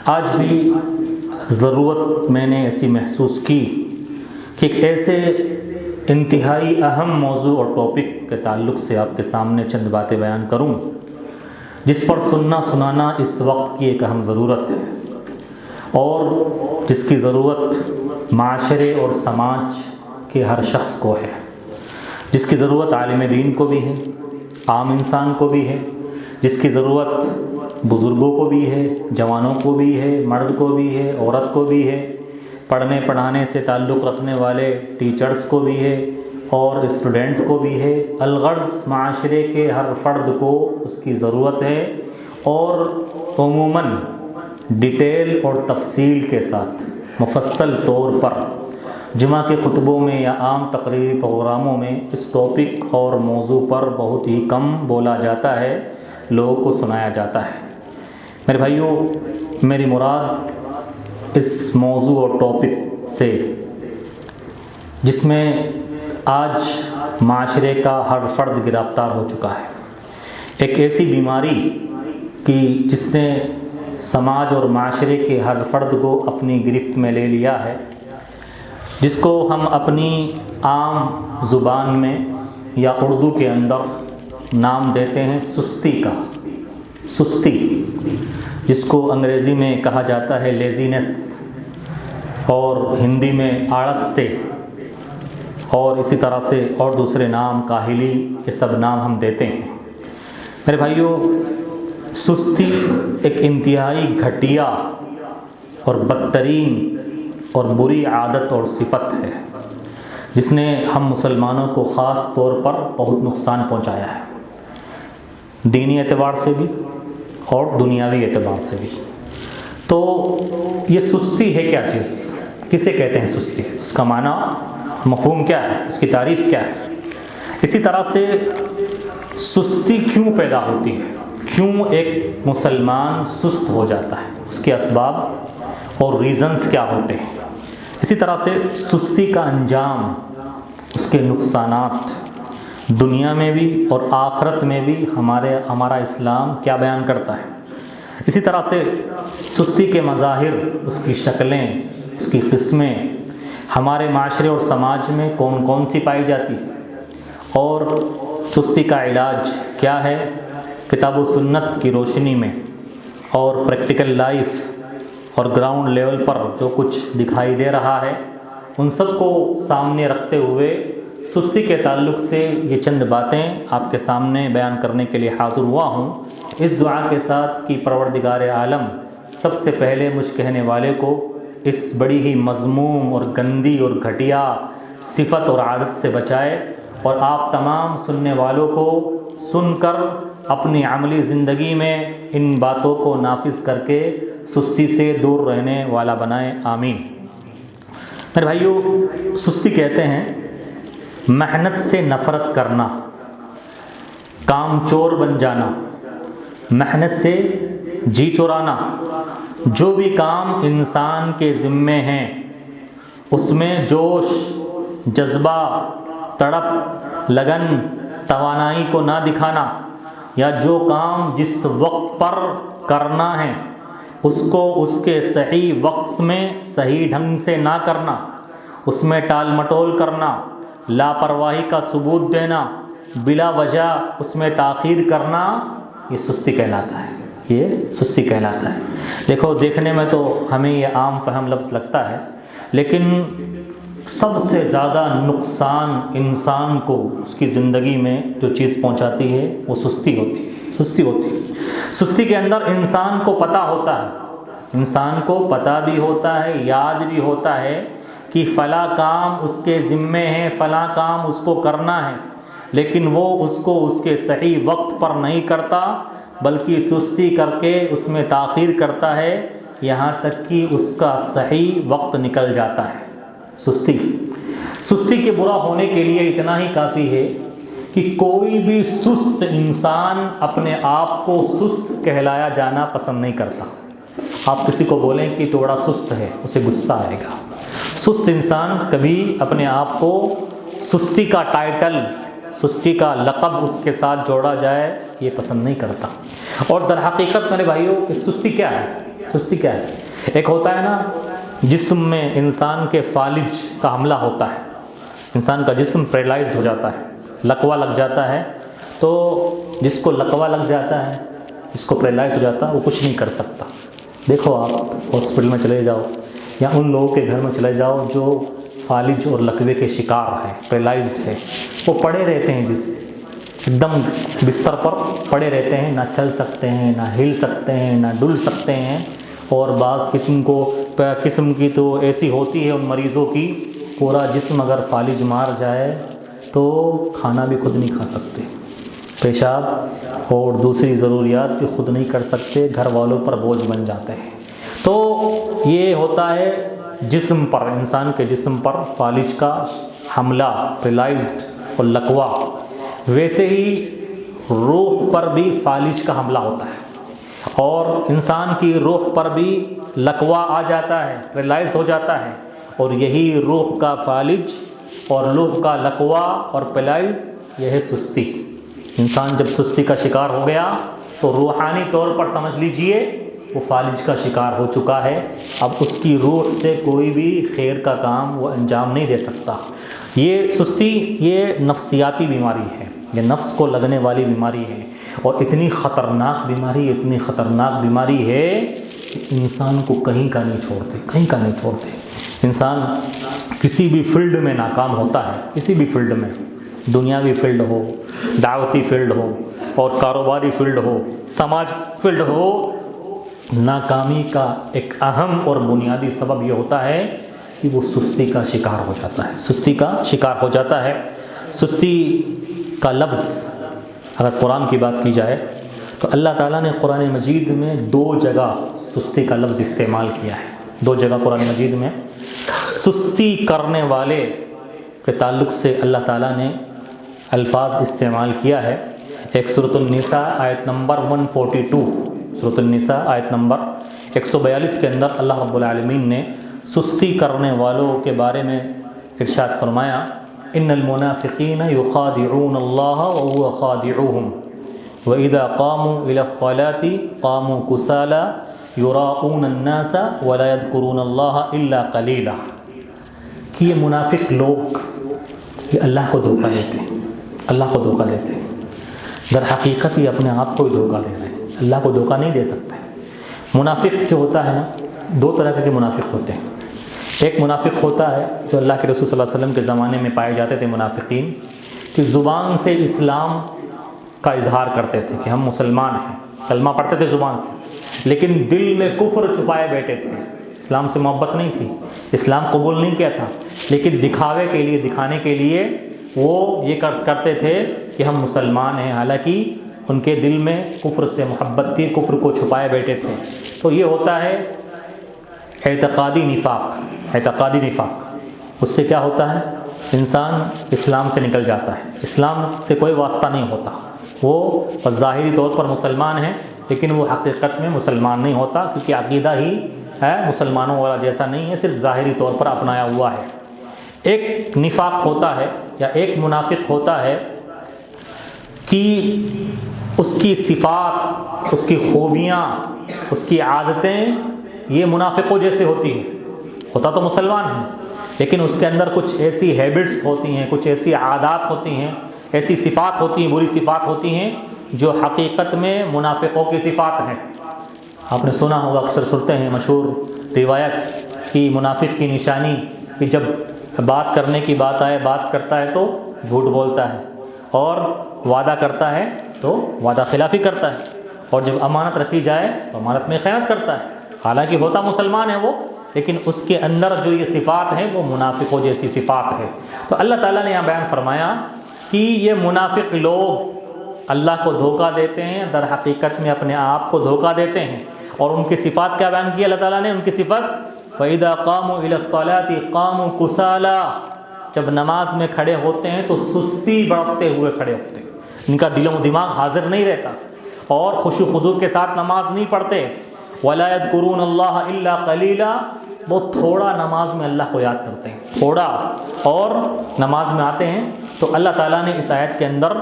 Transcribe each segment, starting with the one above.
آج بھی ضرورت میں نے ایسی محسوس کی کہ ایک ایسے انتہائی اہم موضوع اور ٹاپک کے تعلق سے آپ کے سامنے چند باتیں بیان کروں جس پر سننا سنانا اس وقت کی ایک اہم ضرورت ہے، اور جس کی ضرورت معاشرے اور سماج کے ہر شخص کو ہے، جس کی ضرورت عالم دین کو بھی ہے، عام انسان کو بھی ہے، جس کی ضرورت بزرگوں کو بھی ہے، جوانوں کو بھی ہے، مرد کو بھی ہے، عورت کو بھی ہے، پڑھنے پڑھانے سے تعلق رکھنے والے ٹیچرز کو بھی ہے اور اسٹوڈنٹ کو بھی ہے۔ الغرض معاشرے کے ہر فرد کو اس کی ضرورت ہے، اور عموماً ڈیٹیل اور تفصیل کے ساتھ مفصل طور پر جمعہ کے خطبوں میں یا عام تقریری پروگراموں میں اس ٹاپک اور موضوع پر بہت ہی کم بولا جاتا ہے، لوگوں کو سنایا جاتا ہے۔ میرے بھائیوں، میری مراد اس موضوع اور ٹاپک سے جس میں آج معاشرے کا ہر فرد گرفتار ہو چکا ہے، ایک ایسی بیماری کی جس نے سماج اور معاشرے کے ہر فرد کو اپنی گرفت میں لے لیا ہے، جس کو ہم اپنی عام زبان میں یا اردو کے اندر نام دیتے ہیں سستی کا۔ سستی، جس کو انگریزی میں کہا جاتا ہے لیزینس، اور ہندی میں آلس سے، اور اسی طرح سے اور دوسرے نام کاہلی، یہ سب نام ہم دیتے ہیں۔ میرے بھائیوں، سستی ایک انتہائی گھٹیا اور بدترین اور بری عادت اور صفت ہے جس نے ہم مسلمانوں کو خاص طور پر بہت نقصان پہنچایا ہے، دینی اعتبار سے بھی اور دنیاوی اعتبار سے بھی۔ تو یہ سستی ہے کیا چیز؟ کسے کہتے ہیں سستی؟ اس کا معنی، مفہوم کیا ہے؟ اس کی تعریف کیا ہے؟ اسی طرح سے سستی کیوں پیدا ہوتی ہے؟ کیوں ایک مسلمان سست ہو جاتا ہے؟ اس کے اسباب اور ریزنز کیا ہوتے ہیں؟ اسی طرح سے سستی کا انجام، اس کے نقصانات دنیا میں بھی اور آخرت میں بھی ہمارا اسلام کیا بیان کرتا ہے۔ اسی طرح سے سستی کے مظاہر، اس کی شکلیں، اس کی قسمیں ہمارے معاشرے اور سماج میں کون کون سی پائی جاتی ہے، اور سستی کا علاج کیا ہے کتاب و سنت کی روشنی میں، اور پریکٹیکل لائف اور گراؤنڈ لیول پر جو کچھ دکھائی دے رہا ہے، ان سب کو سامنے رکھتے ہوئے سستی کے تعلق سے یہ چند باتیں آپ کے سامنے بیان کرنے کے لیے حاضر ہوا ہوں، اس دعا کے ساتھ کہ پروردگار عالم سب سے پہلے مجھ کہنے والے کو اس بڑی ہی مذموم اور گندی اور گھٹیا صفت اور عادت سے بچائے، اور آپ تمام سننے والوں کو سن کر اپنی عملی زندگی میں ان باتوں کو نافذ کر کے سستی سے دور رہنے والا بنائے، آمین۔ میرے بھائیوں، سستی کہتے ہیں محنت سے نفرت کرنا، کام چور بن جانا، محنت سے جی چرانا۔ جو بھی کام انسان کے ذمے ہیں اس میں جوش، جذبہ، تڑپ، لگن، توانائی کو نہ دکھانا، یا جو کام جس وقت پر کرنا ہے اس کو اس کے صحیح وقت میں صحیح ڈھنگ سے نہ کرنا، اس میں ٹال مٹول کرنا، لاپرواہی کا ثبوت دینا، بلا وجہ اس میں تاخیر کرنا، یہ سستی کہلاتا ہے۔ یہ سستی کہلاتا ہے۔ دیکھو، دیکھنے میں تو ہمیں یہ عام فہم لفظ لگتا ہے، لیکن سب سے زیادہ نقصان انسان کو اس کی زندگی میں جو چیز پہنچاتی ہے وہ سستی ہوتی ہے۔ سستی ہوتی ہے۔ سستی کے اندر انسان کو پتہ ہوتا ہے، انسان کو پتہ بھی ہوتا ہے، یاد بھی ہوتا ہے کہ فلاں کام اس کے ذمے ہے، فلاں کام اس کو کرنا ہے، لیکن وہ اس کو اس کے صحیح وقت پر نہیں کرتا، بلکہ سستی کر کے اس میں تاخیر کرتا ہے، یہاں تک کہ اس کا صحیح وقت نکل جاتا ہے۔ سستی کے برا ہونے کے لیے اتنا ہی کافی ہے کہ کوئی بھی سست انسان اپنے آپ کو سست کہلایا جانا پسند نہیں کرتا۔ آپ کسی کو بولیں کہ تو بڑا سست ہے، اسے غصہ آئے گا۔ سست انسان کبھی اپنے آپ کو سستی کا ٹائٹل، سستی کا لقب اس کے ساتھ جوڑا جائے، یہ پسند نہیں کرتا۔ اور در حقیقت میرے بھائیوں، اس سستی کیا ہے؟ سستی کیا ہے؟ ایک ہوتا ہے نا جسم میں انسان کے فالج کا حملہ ہوتا ہے، انسان کا جسم پیرالائزڈ ہو جاتا ہے، لکوہ لگ جاتا ہے، تو جس کو لکوہ لگ جاتا ہے، جس کو پیرالائز ہو جاتا ہے، وہ کچھ نہیں کر سکتا۔ دیکھو آپ ہاسپٹل میں چلے جاؤ یا ان لوگوں کے گھر میں چلے جاؤ جو فالج اور لکوے کے شکار ہیں، پیرالائزڈ ہے، وہ پڑے رہتے ہیں ایک دم بستر پر پڑے رہتے ہیں، نہ چل سکتے ہیں، نہ ہل سکتے ہیں، نہ ڈل سکتے ہیں، اور بعض قسم کی تو ایسی ہوتی ہے ان مریضوں کی، پورا جسم اگر فالج مار جائے تو کھانا بھی خود نہیں کھا سکتے، پیشاب اور دوسری ضروریات بھی خود نہیں کر سکتے، گھر والوں پر بوجھ بن جاتے ہیں۔ تو یہ ہوتا ہے جسم پر، انسان کے جسم پر فالج کا حملہ، پیرالائزڈ اور لکوہ۔ ویسے ہی روح پر بھی فالج کا حملہ ہوتا ہے، اور انسان کی روح پر بھی لکوہ آ جاتا ہے، پیرالائزڈ ہو جاتا ہے، اور یہی روح کا فالج اور روح کا لکوہ اور پیرالائز یہ ہے سستی۔ انسان جب سستی کا شکار ہو گیا تو روحانی طور پر سمجھ لیجئے وہ فالج کا شکار ہو چکا ہے، اب اس کی روح سے کوئی بھی خیر کا کام وہ انجام نہیں دے سکتا۔ یہ سستی یہ نفسیاتی بیماری ہے، یہ نفس کو لگنے والی بیماری ہے، اور اتنی خطرناک بیماری ہے کہ انسان کو کہیں کا نہیں چھوڑتے۔ انسان کسی بھی فیلڈ میں ناکام ہوتا ہے، کسی بھی فیلڈ میں، دنیاوی فیلڈ ہو، دعوتی فیلڈ ہو، اور کاروباری فیلڈ ہو، سماج فیلڈ ہو، ناکامی کا ایک اہم اور بنیادی سبب یہ ہوتا ہے کہ وہ سستی کا شکار ہو جاتا ہے۔ سستی کا لفظ اگر قرآن کی بات کی جائے تو اللہ تعالیٰ نے قرآن مجید میں 2 جگہ سستی کا لفظ استعمال کیا ہے، 2 جگہ قرآن مجید میں سستی کرنے والے کے تعلق سے اللہ تعالیٰ نے الفاظ استعمال کیا ہے۔ ایک سورۃ النساء آیت نمبر 142، سورۃ النساء آیت نمبر 142 کے اندر اللہ رب العالمین نے سستی کرنے والوں کے بارے میں ارشاد فرمایا، ان المنافقین یخادعون اللہ وهو خادعوہم واذا قاموا الى الصلاة قاموا کسالى یراؤون الناس ولا یذکرون اللہ الا قلیلا، کہ یہ منافق لوگ یہ اللہ کو دھوکہ دیتے ہیں، در حقیقت یہ اپنے آپ کو ہی دھوکہ دے رہے ہیں، اللہ کو دھوکہ نہیں دے سکتے۔ منافق جو ہوتا ہے نا، 2 طرح کے منافق ہوتے ہیں۔ ایک منافق ہوتا ہے جو اللہ کے رسول صلی اللہ علیہ وسلم کے زمانے میں پائے جاتے تھے منافقین، کہ زبان سے اسلام کا اظہار کرتے تھے کہ ہم مسلمان ہیں، کلمہ پڑھتے تھے زبان سے، لیکن دل میں کفر چھپائے بیٹھے تھے، اسلام سے محبت نہیں تھی، اسلام قبول نہیں کیا تھا، لیکن دکھانے کے لیے وہ یہ کرتے تھے کہ ہم مسلمان ہیں، حالانکہ ان کے دل میں کفر سے محبت تھی، کفر کو چھپائے بیٹھے تھے۔ تو یہ ہوتا ہے اعتقادی نفاق۔ اس سے کیا ہوتا ہے؟ انسان اسلام سے نکل جاتا ہے، اسلام سے کوئی واسطہ نہیں ہوتا، وہ ظاہری طور پر مسلمان ہے لیکن وہ حقیقت میں مسلمان نہیں ہوتا، کیونکہ عقیدہ ہی ہے مسلمانوں والا جیسا نہیں ہے، صرف ظاہری طور پر اپنایا ہوا ہے۔ ایک نفاق ہوتا ہے یا ایک منافق ہوتا ہے کہ اس کی صفات، اس کی خوبیاں، اس کی عادتیں یہ منافقوں جیسے ہوتی ہیں، ہوتا تو مسلمان ہے لیکن اس کے اندر کچھ ایسی ہیبٹس ہوتی ہیں، کچھ ایسی عادات ہوتی ہیں، ایسی صفات ہوتی ہیں، بری صفات ہوتی ہیں جو حقیقت میں منافقوں کی صفات ہیں۔ آپ نے سنا ہوگا، اکثر سنتے ہیں مشہور روایت کہ منافق کی نشانی کہ جب بات کرنے کی بات آئے، بات کرتا ہے تو جھوٹ بولتا ہے، اور وعدہ کرتا ہے تو وعدہ خلافی کرتا ہے، اور جب امانت رکھی جائے تو امانت میں خیانت کرتا ہے، حالانکہ ہوتا مسلمان ہے وہ، لیکن اس کے اندر جو یہ صفات ہیں وہ منافقوں جیسی صفات ہے۔ تو اللہ تعالیٰ نے یہاں بیان فرمایا کہ یہ منافق لوگ اللہ کو دھوکہ دیتے ہیں، در حقیقت میں اپنے آپ کو دھوکہ دیتے ہیں، اور ان کی صفات کیا بیان کی اللہ تعالیٰ نے؟ ان کی صفت وَإِذَا قَامُوا إِلَى الصَّلَاةِ قَامُوا كُسَالَىٰ، جب نماز میں کھڑے ہوتے ہیں تو سستی برتتے ہوئے کھڑے ہوتے ہیں، ان کا دل و دماغ حاضر نہیں رہتا، اور خشوع و خضوع کے ساتھ نماز نہیں پڑھتے۔ وَلَا يَذْكُرُونَ اللَّهَ إِلَّا قَلِيلًا، بہت تھوڑا نماز میں اللہ کو یاد کرتے ہیں، تھوڑا، اور نماز میں آتے ہیں۔ تو اللہ تعالیٰ نے اس آیت کے اندر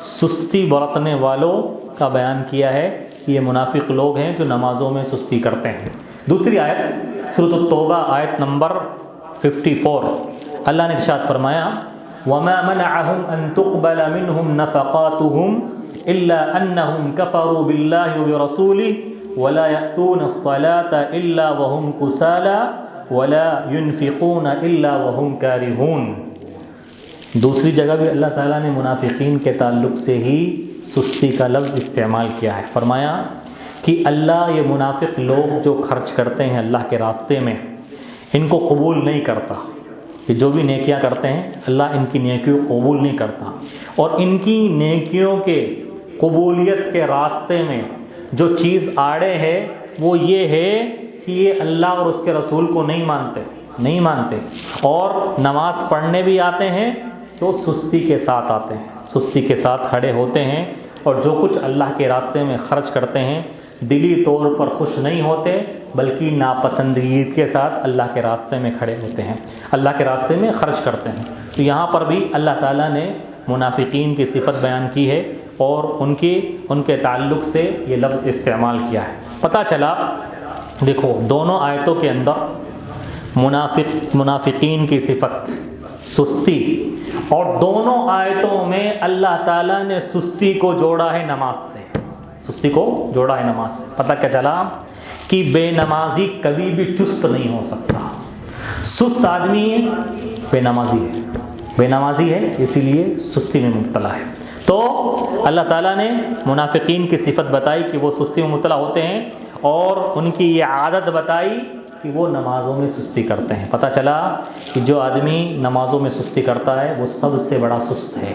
سستی برتنے والوں کا بیان کیا ہے کہ یہ منافق لوگ ہیں جو نمازوں میں سستی کرتے ہیں۔ دوسری آیت سورۃ التوبہ آیت نمبر 54، اللہ نے ارشاد فرمایا وَمَا مَنَعَهُمْ أَن تُقْبَلَ مِنْهُمْ نَفَقَاتُهُمْ إِلَّا أَنَّهُمْ كَفَرُوا بِاللَّهِ وَبِرَسُولِهِ وَلَا يَأْتُونَ الصَّلَاةَ إِلَّا وَهُمْ كُسَالَىٰ وَلَا يُنْفِقُونَ إِلَّا وَهُمْ كَارِهُونَ۔ دوسری جگہ بھی اللہ تعالیٰ نے منافقین کے تعلق سے ہی سستی کا لفظ استعمال کیا ہے، فرمایا کہ اللہ یہ منافق لوگ جو خرچ کرتے ہیں اللہ کے راستے میں ان کو قبول نہیں کرتا، یہ جو بھی نیکیاں کرتے ہیں اللہ ان کی نیکیوں کو قبول نہیں کرتا، اور ان کی نیکیوں کے قبولیت کے راستے میں جو چیز آڑے ہے وہ یہ ہے کہ یہ اللہ اور اس کے رسول کو نہیں مانتے اور نماز پڑھنے بھی آتے ہیں تو سستی کے ساتھ آتے ہیں، سستی کے ساتھ کھڑے ہوتے ہیں، اور جو کچھ اللہ کے راستے میں خرچ کرتے ہیں دلی طور پر خوش نہیں ہوتے بلکہ ناپسندگی کے ساتھ اللہ کے راستے میں کھڑے ہوتے ہیں، اللہ کے راستے میں خرچ کرتے ہیں۔ تو یہاں پر بھی اللہ تعالیٰ نے منافقین کی صفت بیان کی ہے اور ان کے تعلق سے یہ لفظ استعمال کیا ہے۔ پتہ چلا دیکھو دونوں آیتوں کے اندر منافقین کی صفت سستی، اور دونوں آیتوں میں اللہ تعالیٰ نے سستی کو جوڑا ہے نماز سے، سستی کو جوڑا ہے نماز سے۔ پتہ کیا چلا کہ بے نمازی کبھی بھی چست نہیں ہو سکتا، سست آدمی ہے بے نمازی ہے اسی لیے سستی میں مبتلا ہے۔ تو اللہ تعالیٰ نے منافقین کی صفت بتائی کہ وہ سستی میں مبتلا ہوتے ہیں، اور ان کی یہ عادت بتائی کہ وہ نمازوں میں سستی کرتے ہیں۔ پتہ چلا کہ جو آدمی نمازوں میں سستی کرتا ہے وہ سب سے بڑا سست ہے،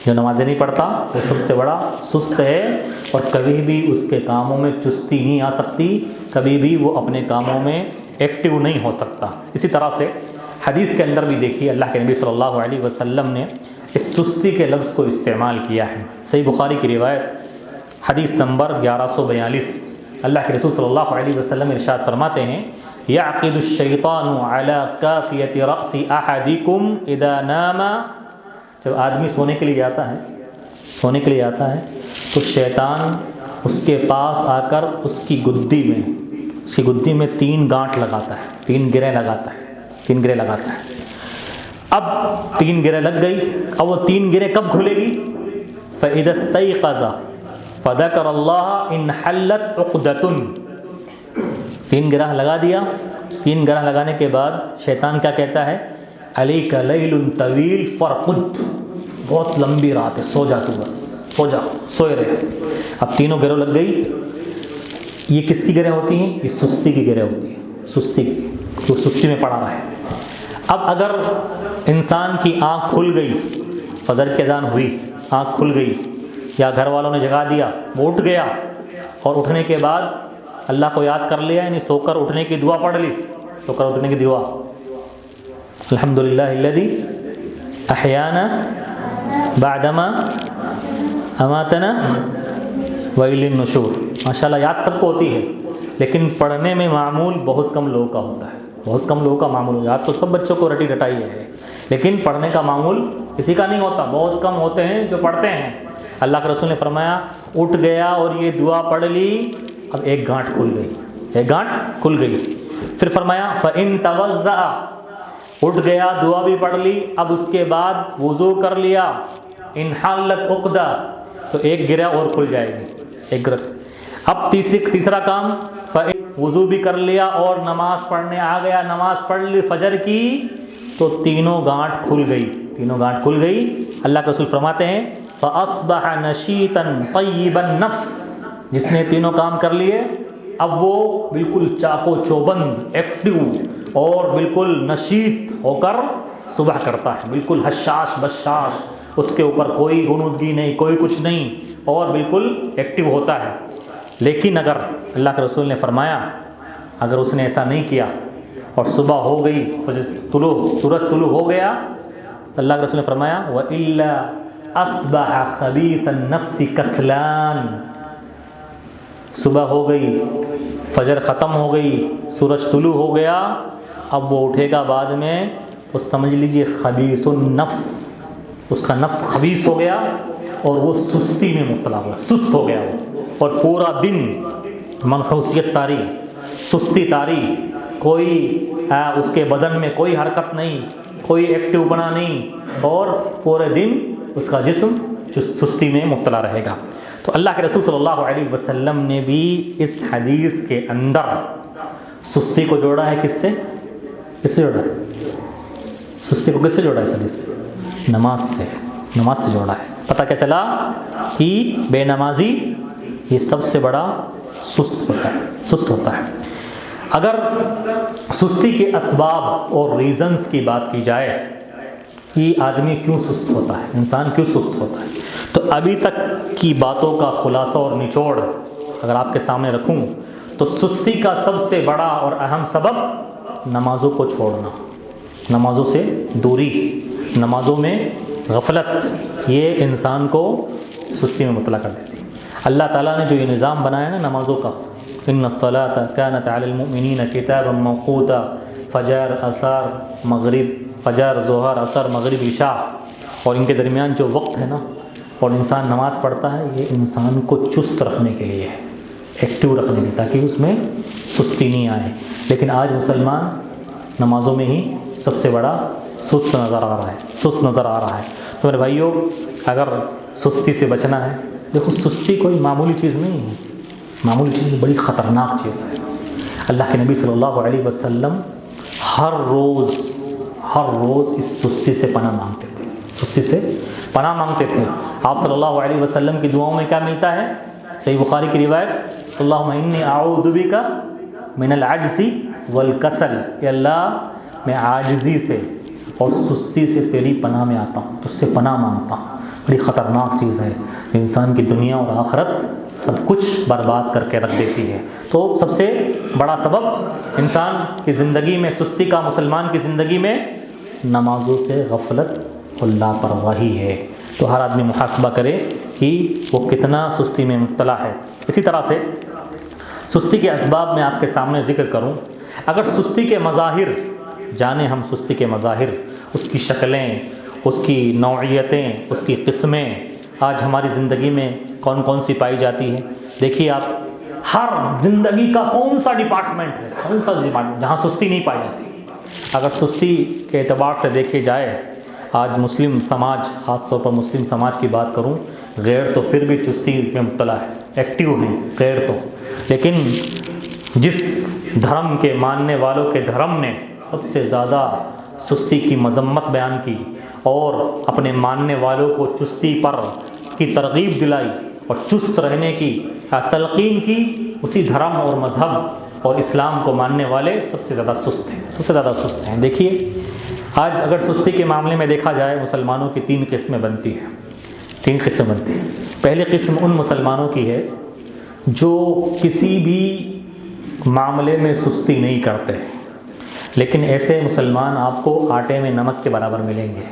جو نمازیں نہیں پڑھتا وہ سب سے بڑا سست ہے، اور کبھی بھی اس کے کاموں میں چستی نہیں آ سکتی، کبھی بھی وہ اپنے کاموں میں ایکٹیو نہیں ہو سکتا۔ اسی طرح سے حدیث کے اندر بھی دیکھیے اللہ کے نبی صلی اللہ علیہ وسلم نے اس سستی کے لفظ کو استعمال کیا ہے۔ صحیح بخاری کی روایت حدیث نمبر 1142، اللہ کے رسول صلی اللہ علیہ وسلم ارشاد فرماتے ہیں یعقد الشیطان علی کافیۃ رأس احدکم اذا نام، جب آدمی سونے کے لیے آتا ہے تو شیطان اس کے پاس آ کر اس کی گدی میں 3 گانٹھ لگاتا ہے، 3 گرہ لگاتا ہے۔ اب 3 گرہ لگ گئی، اب وہ 3 گرہ کب کھلے گی؟ فَإِذَا اسْتَيْقَظَ فَذَكَرَ اللَّهَ انْحَلَّتْ عُقْدَةٌ، 3 گرہ لگا دیا۔ 3 گرہ لگانے کے بعد شیطان کیا کہتا ہے؟ علیک لیل طویل فرقد، بہت لمبی رات ہے، سو جا تو، بس سو جا، سوئے رہے۔ اب 3 گرہ لگ گئی۔ یہ کس کی گرہ ہوتی ہیں؟ یہ سستی کی گرہ ہوتی ہے، سستی کی، تو سستی میں پڑا رہا ہے۔ اب اگر انسان کی آنکھ کھل گئی، فجر کی اذان ہوئی، آنکھ کھل گئی، یا گھر والوں نے جگا دیا، وہ اٹھ گیا، اور اٹھنے کے بعد اللہ کو یاد کر لیا، یعنی سو کر اٹھنے کی دعا پڑھ لی، سو کر اٹھنے کی دعا، الحمدللہ الذی احیانا بعدما اماتنا وإلی النشور۔ ماشاءاللہ یاد سب کو ہوتی ہے، لیکن پڑھنے میں معمول بہت کم لوگوں کا ہوتا ہے، بہت کم لوگوں کا معمول۔ یاد تو سب بچوں کو رٹی رٹائی ہے، لیکن پڑھنے کا معمول کسی کا نہیں ہوتا، بہت کم ہوتے ہیں جو پڑھتے ہیں۔ اللہ کے رسول نے فرمایا اٹھ گیا اور یہ دعا پڑھ لی، اب 1 گانٹھ کھل گئی۔ پھر فرمایا فَإِن تَوَضَّأَ، اٹھ گیا، دعا بھی پڑھ لی، اب اس کے بعد وضو کر لیا، انحلت عقدہ، تو 1 گرہ اور کھل جائے گی، 1 گرہ۔ اب تیسرا کام، وضو بھی کر لیا اور نماز پڑھنے آ گیا، نماز پڑھ لی فجر کی، تو 3 گانٹھ کھل گئی۔ اللہ کے رسول فرماتے ہیں فَأَصْبَحَ نَشِيطًا طَيِّبَ النَّفْسِ، جس نے 3 کام کر لیے اب وہ بالکل چاقو چوبند، ایکٹیو اور بالکل نشیط ہو کر صبح کرتا ہے، بالکل حشاش بشاش، اس کے اوپر کوئی غنودگی نہیں، کوئی کچھ نہیں، اور بالکل ایکٹیو ہوتا ہے۔ لیکن اگر اللہ کے رسول نے فرمایا اگر اس نے ایسا نہیں کیا اور صبح ہو گئی، سورج طلوع ہو گیا، تو اللہ کے رسول نے فرمایا وَإِلَّا أَصْبَحَ خَبِيثَ النَّفْسِ كَسْلَانٍ، صبح ہو گئی، فجر ختم ہو گئی، سورج طلوع ہو گیا، اب وہ اٹھے گا بعد میں، وہ سمجھ لیجئے خبیث النفس، اس کا نفس خبیث ہو گیا اور وہ سستی میں مبتلا ہوا، سست ہو گیا، وہ اور پورا دن منحوسیت طاری، سستی طاری، کوئی اس کے بدن میں کوئی حرکت نہیں، کوئی ایکٹیو بنا نہیں، اور پورے دن اس کا جسم سستی میں مبتلا رہے گا۔ تو اللہ کے رسول صلی اللہ علیہ وسلم نے بھی اس حدیث کے اندر سستی کو جوڑا ہے کس سے؟ کس سے جوڑا ہے؟ سستی کو کس سے جوڑا ہے اس حدیث میں؟ نماز سے، نماز سے جوڑا ہے۔ پتہ کیا چلا کہ بے نمازی یہ سب سے بڑا سست ہوتا ہے۔ اگر سستی کے اسباب اور ریزنز کی بات کی جائے کہ آدمی کیوں سست ہوتا ہے، انسان کیوں سست ہوتا ہے، تو ابھی تک کی باتوں کا خلاصہ اور نچوڑ اگر آپ کے سامنے رکھوں تو سستی کا سب سے بڑا اور اہم سبب نمازوں کو چھوڑنا، نمازوں سے دوری، نمازوں میں غفلت، یہ انسان کو سستی میں مبتلا کر دیتی ہے۔ اللہ تعالیٰ نے جو یہ نظام بنایا نا نمازوں کا، ان الصلاۃ کانت علی المؤمنین کتابا موقوتا، فجر، عصر، مغرب، فجر، ظہر، عصر، مغرب، عشاء، اور ان کے درمیان جو وقت ہے نا، اور انسان نماز پڑھتا ہے، یہ انسان کو چست رکھنے کے لیے ہے، ایکٹیو رکھنے کے لیے، تاکہ اس میں سستی نہیں آئے۔ لیکن آج مسلمان نمازوں میں ہی سب سے بڑا سست نظر آ رہا ہے۔ تو میرے بھائیوں، اگر سستی سے بچنا ہے، دیکھو سستی کوئی معمولی چیز نہیں ہے، معمولی چیز بڑی خطرناک چیز ہے۔ اللہ کے نبی صلی اللہ علیہ وسلم ہر روز اس سستی سے پناہ مانگتے تھے، سستی سے پناہ مانگتے تھے۔ آپ صلی اللہ علیہ وسلم کی دعاؤں میں کیا ملتا ہے؟ صحیح بخاری کی روایت، اللہم انی اعوذ بک من العجز والکسل، کہ اللہ میں عاجزی سے اور سستی سے تیری پناہ میں آتا ہوں، تجھ سے پناہ مانگتا ہوں۔ بڑی خطرناک چیز ہے، انسان کی دنیا اور آخرت سب کچھ برباد کر کے رکھ دیتی ہے۔ تو سب سے بڑا سبب انسان کی زندگی میں سستی کا، مسلمان کی زندگی میں نمازوں سے غفلت اور لاپرواہی ہے۔ تو ہر آدمی محاسبہ کرے کہ وہ کتنا سستی میں مبتلا ہے۔ اسی طرح سے سستی کے اسباب میں آپ کے سامنے ذکر کروں، اگر سستی کے مظاہر جانیں ہم، سستی کے مظاہر، اس کی شکلیں، اس کی نوعیتیں، اس کی قسمیں آج ہماری زندگی میں کون کون سی پائی جاتی ہیں۔ دیکھیے آپ، ہر زندگی کا کون سا ڈپارٹمنٹ ہے، کون سا ڈپارٹمنٹ جہاں سستی نہیں پائی جاتی۔ اگر سستی کے اعتبار سے دیکھے جائے، آج مسلم سماج، خاص طور پر مسلم سماج کی بات کروں، غیر تو پھر بھی چستی میں مبتلا ہے، ایکٹیو ہیں غیر تو، لیکن جس دھرم کے ماننے والوں کے دھرم نے سب سے زیادہ سستی کی مذمت بیان کی اور اپنے ماننے والوں کو چستی پر کی ترغیب دلائی اور چست رہنے کی تلقین کی، اسی دھرم اور مذہب اور اسلام کو ماننے والے سب سے زیادہ سست ہیں۔ دیکھیے آج اگر سستی کے معاملے میں دیکھا جائے، مسلمانوں کی تین قسمیں بنتی ہیں۔ پہلی قسم ان مسلمانوں کی ہے جو کسی بھی معاملے میں سستی نہیں کرتے، لیکن ایسے مسلمان آپ کو آٹے میں نمک کے برابر ملیں گے،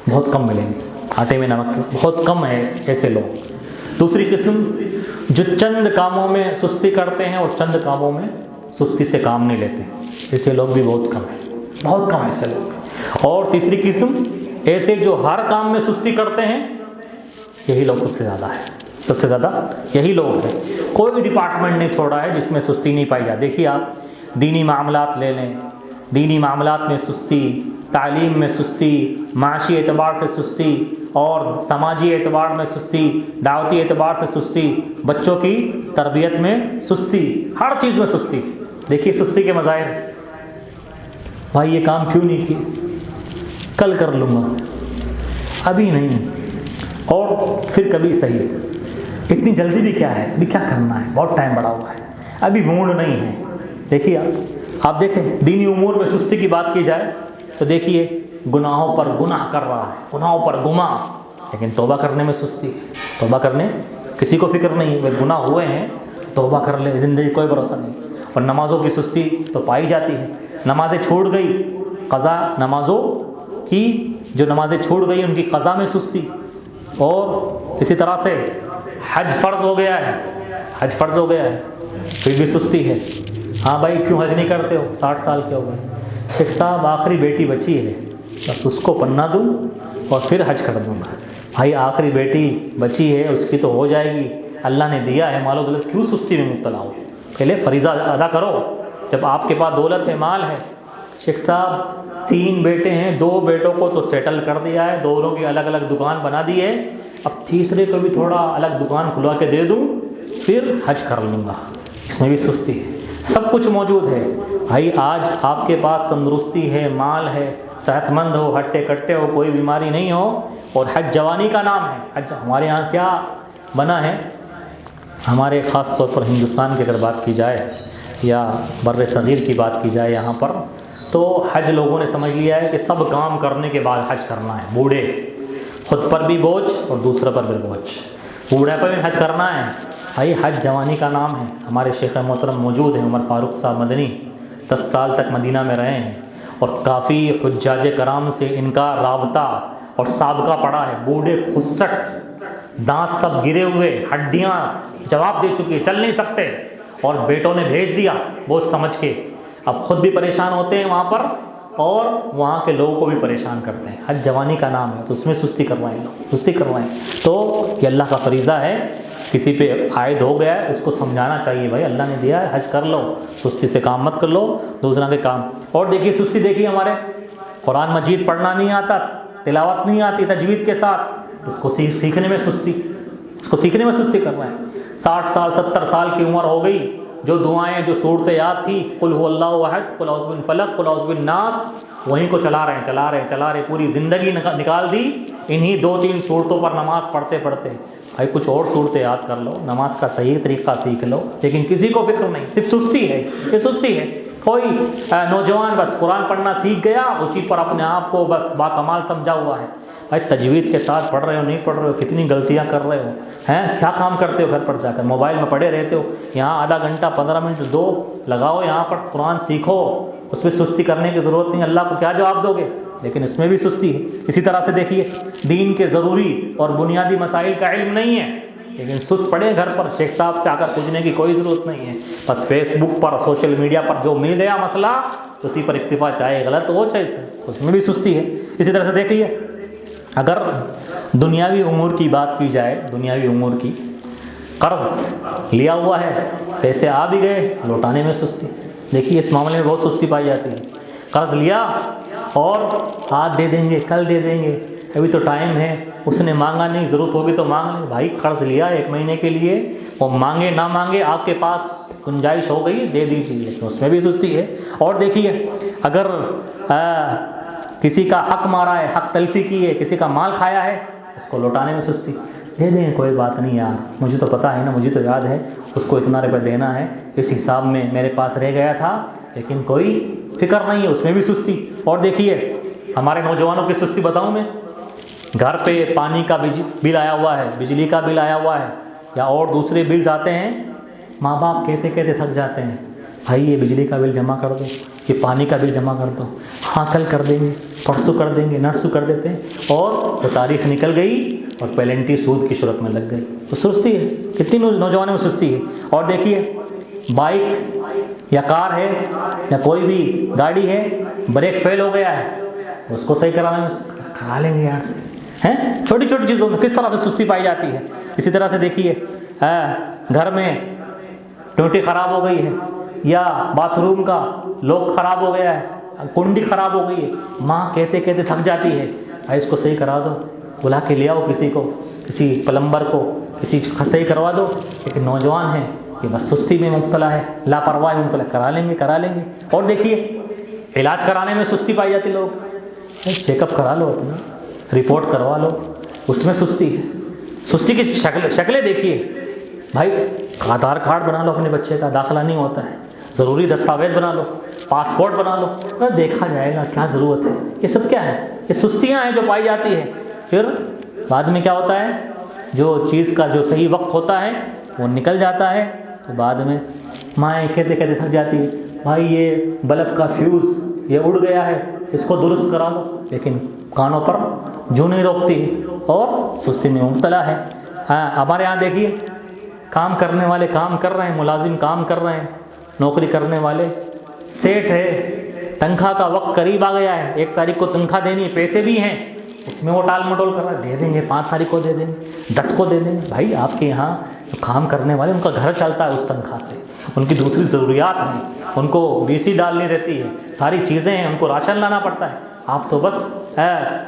بہت کم ملیں گے، آٹے میں نمک بہت کم ہے ایسے لوگ۔ دوسری قسم جو چند کاموں میں سستی کرتے ہیں اور چند کاموں میں سستی سے کام نہیں لیتے، ایسے لوگ بھی بہت کم ایسے لوگ۔ اور تیسری قسم ایسے جو ہر کام میں سستی کرتے ہیں، یہی لوگ سب سے زیادہ یہی لوگ ہیں۔ کوئی ڈپارٹمنٹ نہیں چھوڑا ہے جس میں سستی نہیں پائی جاتی۔ دیکھیے آپ دینی معاملات لے لیں، دینی معاملات میں سستی، تعلیم میں سستی، معاشی اعتبار سے سستی اور سماجی اعتبار میں سستی، دعوتی اعتبار سے سستی، بچوں کی تربیت میں سستی، ہر چیز میں سستی۔ دیکھیے سستی کے مظاہر، بھائی یہ کام کیوں نہیں کیا، کل کر لوں گا، ابھی نہیں، اور پھر کبھی صحیح، اتنی جلدی بھی کیا ہے، ابھی کیا کرنا ہے، بہت ٹائم بڑا ہوا ہے، ابھی موڈ نہیں ہے۔ دیکھیے آپ دیکھیں دینی امور میں سستی کی بات کی جائے تو دیکھیے گناہوں پر گناہ کر رہا ہے، گناہوں پر گناہ، لیکن توبہ کرنے میں سستی ہے۔ توبہ کرنے کسی کو فکر نہیں، وہ گناہ ہوئے ہیں، توبہ کر لے، زندگی کوئی بھروسہ نہیں۔ اور نمازوں کی سستی تو پائی جاتی ہے، نمازیں چھوڑ گئی، قضا نمازوں کی جو نمازیں چھوڑ گئی ان کی قضا میں سستی۔ اور اسی طرح سے حج فرض ہو گیا ہے پھر بھی سستی ہے۔ ہاں بھائی کیوں حج نہیں کرتے ہو، 60 سال کے ہو گئے، شیخ صاحب آخری بیٹی بچی ہے، بس اس کو پناہ دوں اور پھر حج کر دوں گا۔ بھائی آخری بیٹی بچی ہے، اس کی تو ہو جائے گی، اللہ نے دیا ہے مال و دولت، کیوں سستی میں مبتلا ہو؟ پہلے فریضہ ادا کرو۔ جب آپ کے پاس دولت ہے، مال ہے، شیخ صاحب 3 بیٹے ہیں، 2 بیٹوں کو تو سیٹل کر دیا ہے، دونوں کی الگ الگ دکان بنا دی ہے، اب تیسرے کو بھی تھوڑا الگ دکان کھلوا کے دے دوں، پھر حج کر لوں گا، اس میں بھی سستی ہے۔ سب کچھ موجود ہے بھائی، آج آپ کے پاس تندرستی ہے، مال ہے، صحت مند ہو، ہٹے کٹے ہو، کوئی بیماری نہیں ہو، اور حج جوانی کا نام ہے۔ حج ہمارے یہاں کیا بنا ہے، ہمارے خاص طور پر ہندوستان کی اگر بات کی جائے یا بر صغیر کی بات کی جائے یہاں پر، تو حج لوگوں نے سمجھ لیا ہے کہ سب کام کرنے کے بعد حج کرنا ہے، بوڑھے خود پر بھی بوجھ اور دوسرے پر بھی بوجھ، بوڑھے پر بھی حج کرنا ہے۔ بھائی حج جوانی کا نام ہے۔ ہمارے شیخ محترم موجود ہیں عمر فاروق صاحب مدنی، 10 سال تک مدینہ میں رہے ہیں، اور کافی حجاج کرام سے ان کا رابطہ اور سابقہ پڑا ہے۔ بوڑھے کھسٹ، دانت سب گرے ہوئے، ہڈیاں جواب دے چکی ہے، چل نہیں سکتے، اور بیٹوں نے بھیج دیا بہت سمجھ کے، اب خود بھی پریشان ہوتے ہیں وہاں پر اور وہاں کے لوگوں کو بھی پریشان کرتے ہیں۔ حج جوانی کا نام ہے، تو اس میں سستی کروائیں، سستی کروائیں، تو یہ اللہ کا فریضہ ہے، کسی پہ عائد ہو گیا ہے اس کو سمجھانا چاہیے، بھائی اللہ نے دیا ہے، حج کر لو، سستی سے کام مت کر لو دوسرا کے کام۔ اور دیکھیے سستی، دیکھیے ہمارے قرآن مجید پڑھنا نہیں آتا، تلاوت نہیں آتی تجوید کے ساتھ، اس کو سیکھنے میں سستی، اس کو سیکھنے میں سستی کر رہے ہیں۔ 60 سال 70 سال کی عمر ہو گئی، جو دعائیں جو صورتیں یاد تھی، قل هو اللہ احد، قل اعوذ بالفلق، قل اعوذ بالناس، وہیں کو چلا رہے ہیں، پوری زندگی نکال دی انہی 2-3 صورتوں پر نماز پڑھتے پڑھتے۔ بھائی کچھ اور صورتیں یاد کر لو، نماز کا صحیح طریقہ سیکھ لو، لیکن کسی کو فکر نہیں، صرف سستی ہے، یہ سستی ہے۔ کوئی نوجوان بس قرآن پڑھنا سیکھ گیا، اسی پر اپنے آپ کو بس باکمال سمجھا ہوا ہے۔ بھائی تجوید کے ساتھ پڑھ رہے ہو، نہیں پڑھ رہے ہو، کتنی غلطیاں کر رہے ہو ہیں، کیا کام کرتے ہو گھر پر جا کر، موبائل میں پڑے رہتے ہو، یہاں آدھا گھنٹہ 15 منٹ دو لگاؤ، یہاں پر قرآن سیکھو، اس میں سستی کرنے کی ضرورت نہیں، اللہ کو کیا جواب دو گے، لیکن اس میں بھی سستی ہے۔ اسی طرح سے دیکھیے دین کے ضروری اور بنیادی مسائل کا علم نہیں ہے، لیکن سست پڑے گھر پر، شیخ صاحب سے آ کر پوچھنے کی کوئی ضرورت نہیں ہے، بس فیس بک پر سوشل میڈیا پر جو مل گیا مسئلہ اسی پر اکتفا، چاہے غلط ہو چاہے صحیح، اس میں بھی سستی ہے۔ اسی طرح سے دیکھیے اگر دنیاوی امور کی بات کی جائے، دنیاوی امور کی، قرض لیا ہوا ہے، پیسے آ بھی گئے، لوٹانے میں سستی، دیکھیے اس معاملے میں بہت سستی پائی جاتی ہے۔ قرض لیا اور آج دے دیں گے، کل دے دیں گے، ابھی تو ٹائم ہے، اس نے مانگا نہیں، ضرورت ہوگی تو مانگ لیں۔ بھائی قرض لیا 1 مہینے کے لیے، وہ مانگے نہ مانگے آپ کے پاس گنجائش ہو گئی دے دیجیے، لیکن اس میں بھی سستی ہے۔ اور دیکھیے اگر کسی کا حق مارا ہے، حق تلفی کی ہے، کسی کا مال کھایا ہے، اس کو لوٹانے میں سستی، دے دیں کوئی بات نہیں یار، مجھے تو پتہ ہے نا، مجھے تو یاد ہے اس کو اتنا روپے دینا ہے، اس حساب میں میرے پاس رہ گیا تھا، لیکن کوئی فکر نہیں ہے، اس میں بھی سستی۔ اور دیکھیے ہمارے نوجوانوں کی سستی بتاؤں میں، گھر پہ پانی کا بل آیا ہوا ہے، بجلی کا بل آیا ہوا ہے، یا اور دوسرے بلز آتے ہیں، ماں باپ کہتے کہتے تھک جاتے ہیں، بھائی یہ بجلی کا بل جمع کر دو، یہ پانی کا بل جمع کر دو، ہاں کل کر دیں گے، پرسوں کر دیں گے، نرسوں کر دیتے ہیں، اور وہ تاریخ نکل گئی اور پیلنٹی سود کی صورت میں لگ گئی، تو سستی ہے، کتنی نوجوانوں میں سستی ہے۔ اور دیکھیے بائک یا کار ہے یا کوئی بھی گاڑی ہے، بریک فیل ہو گیا ہے، اس کو صحیح کرانے میں کرا لیں گے یار، ہیں چھوٹی چھوٹی چیزوں میں کس طرح سے سستی پائی جاتی ہے۔ اسی طرح سے دیکھیے گھر میں ٹوٹی خراب ہو گئی ہے، یا باتھ روم کا لوک خراب ہو گیا ہے، کنڈی خراب ہو گئی ہے، ماں کہتے کہتے تھک جاتی ہے، بھائی اس کو صحیح کرا دو، بلا کے لے آؤ کسی کو، کسی پلمبر کو، کسی صحیح کروا دو، لیکن نوجوان ہیں یہ بس سستی میں مبتلا ہے، لاپرواہی میں مبتلا، کرا لیں گے۔ اور دیکھیے علاج کرانے میں سستی پائی جاتی، لوگ چیک اپ کرا لو، اپنا رپورٹ کروا لو، اس میں سستی ہے۔ سستی کی شکلیں دیکھیے، بھائی آدھار کارڈ بنا لو اپنے بچے کا، داخلہ نہیں ہوتا ہے، ضروری دستاویز بنا لو، پاسپورٹ بنا لو، دیکھا جائے گا کیا ضرورت ہے، یہ سب کیا ہے، یہ سستیاں ہیں جو پائی جاتی ہے۔ پھر بعد میں کیا ہوتا ہے، جو چیز کا جو صحیح وقت ہوتا ہے وہ نکل جاتا ہے، تو بعد میں مائیں کہتے کہتے تھک جاتی ہے، بھائی یہ بلب کا فیوز یہ اڑ گیا ہے، اس کو درست کرا لو، لیکن کانوں پر جو نہیں روکتی اور سستی میں مبتلا ہے۔ ہمارے یہاں دیکھیے کام کرنے والے کام کر رہے ہیں، ملازم کام کر رہے ہیں، نوکری کرنے والے، سیٹ ہے، تنخواہ کا وقت قریب آ گیا ہے، 1 تاریخ کو تنخواہ دینی ہے، پیسے بھی ہیں، اس میں وہ ٹال مٹول کر رہا ہے، دے دیں گے 5 تاریخ کو، دے دیں گے 10 کو، دے دیں گے۔ بھائی آپ کے یہاں جو کام کرنے والے ان کا گھر چلتا ہے اس تنخواہ سے، ان کی دوسری ضروریات ہیں، ان کو BC ڈالنی رہتی ہے، ساری چیزیں ہیں، ان کو راشن لانا پڑتا ہے، آپ تو بس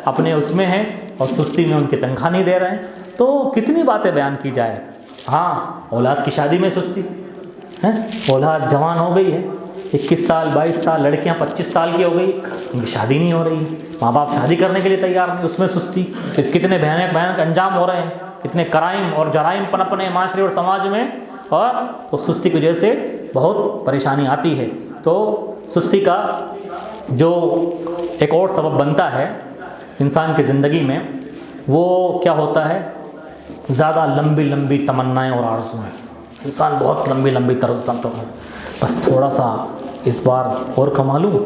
اپنے اس میں ہیں اور سستی میں ان کی تنخواہ نہیں دے رہے ہیں۔ تو کتنی باتیں بیان کی جائے۔ ہاں اولاد کی شادی میں سستی ہے، اولاد جوان ہو گئی ہے، 21 سال 22 سال، لڑکیاں 25 سال کی ہو گئی، ان کی شادی نہیں ہو رہی، ماں باپ شادی کرنے کے لیے تیار نہیں، اس میں سستی، کتنے بھیانک انجام ہو رہے ہیں، کتنے کرائم اور جرائم پنپ رہے ہیں معاشرے اور سماج میں، اور اس سستی کی وجہ سے بہت پریشانی آتی ہے۔ تو سستی کا جو ایک اور سبب بنتا ہے انسان کی زندگی میں، وہ کیا ہوتا ہے؟ زیادہ لمبی لمبی تمنائیں اور آرزوئیں۔ انسان بہت لمبی لمبی بس تھوڑا سا اس بار اور کما لوں،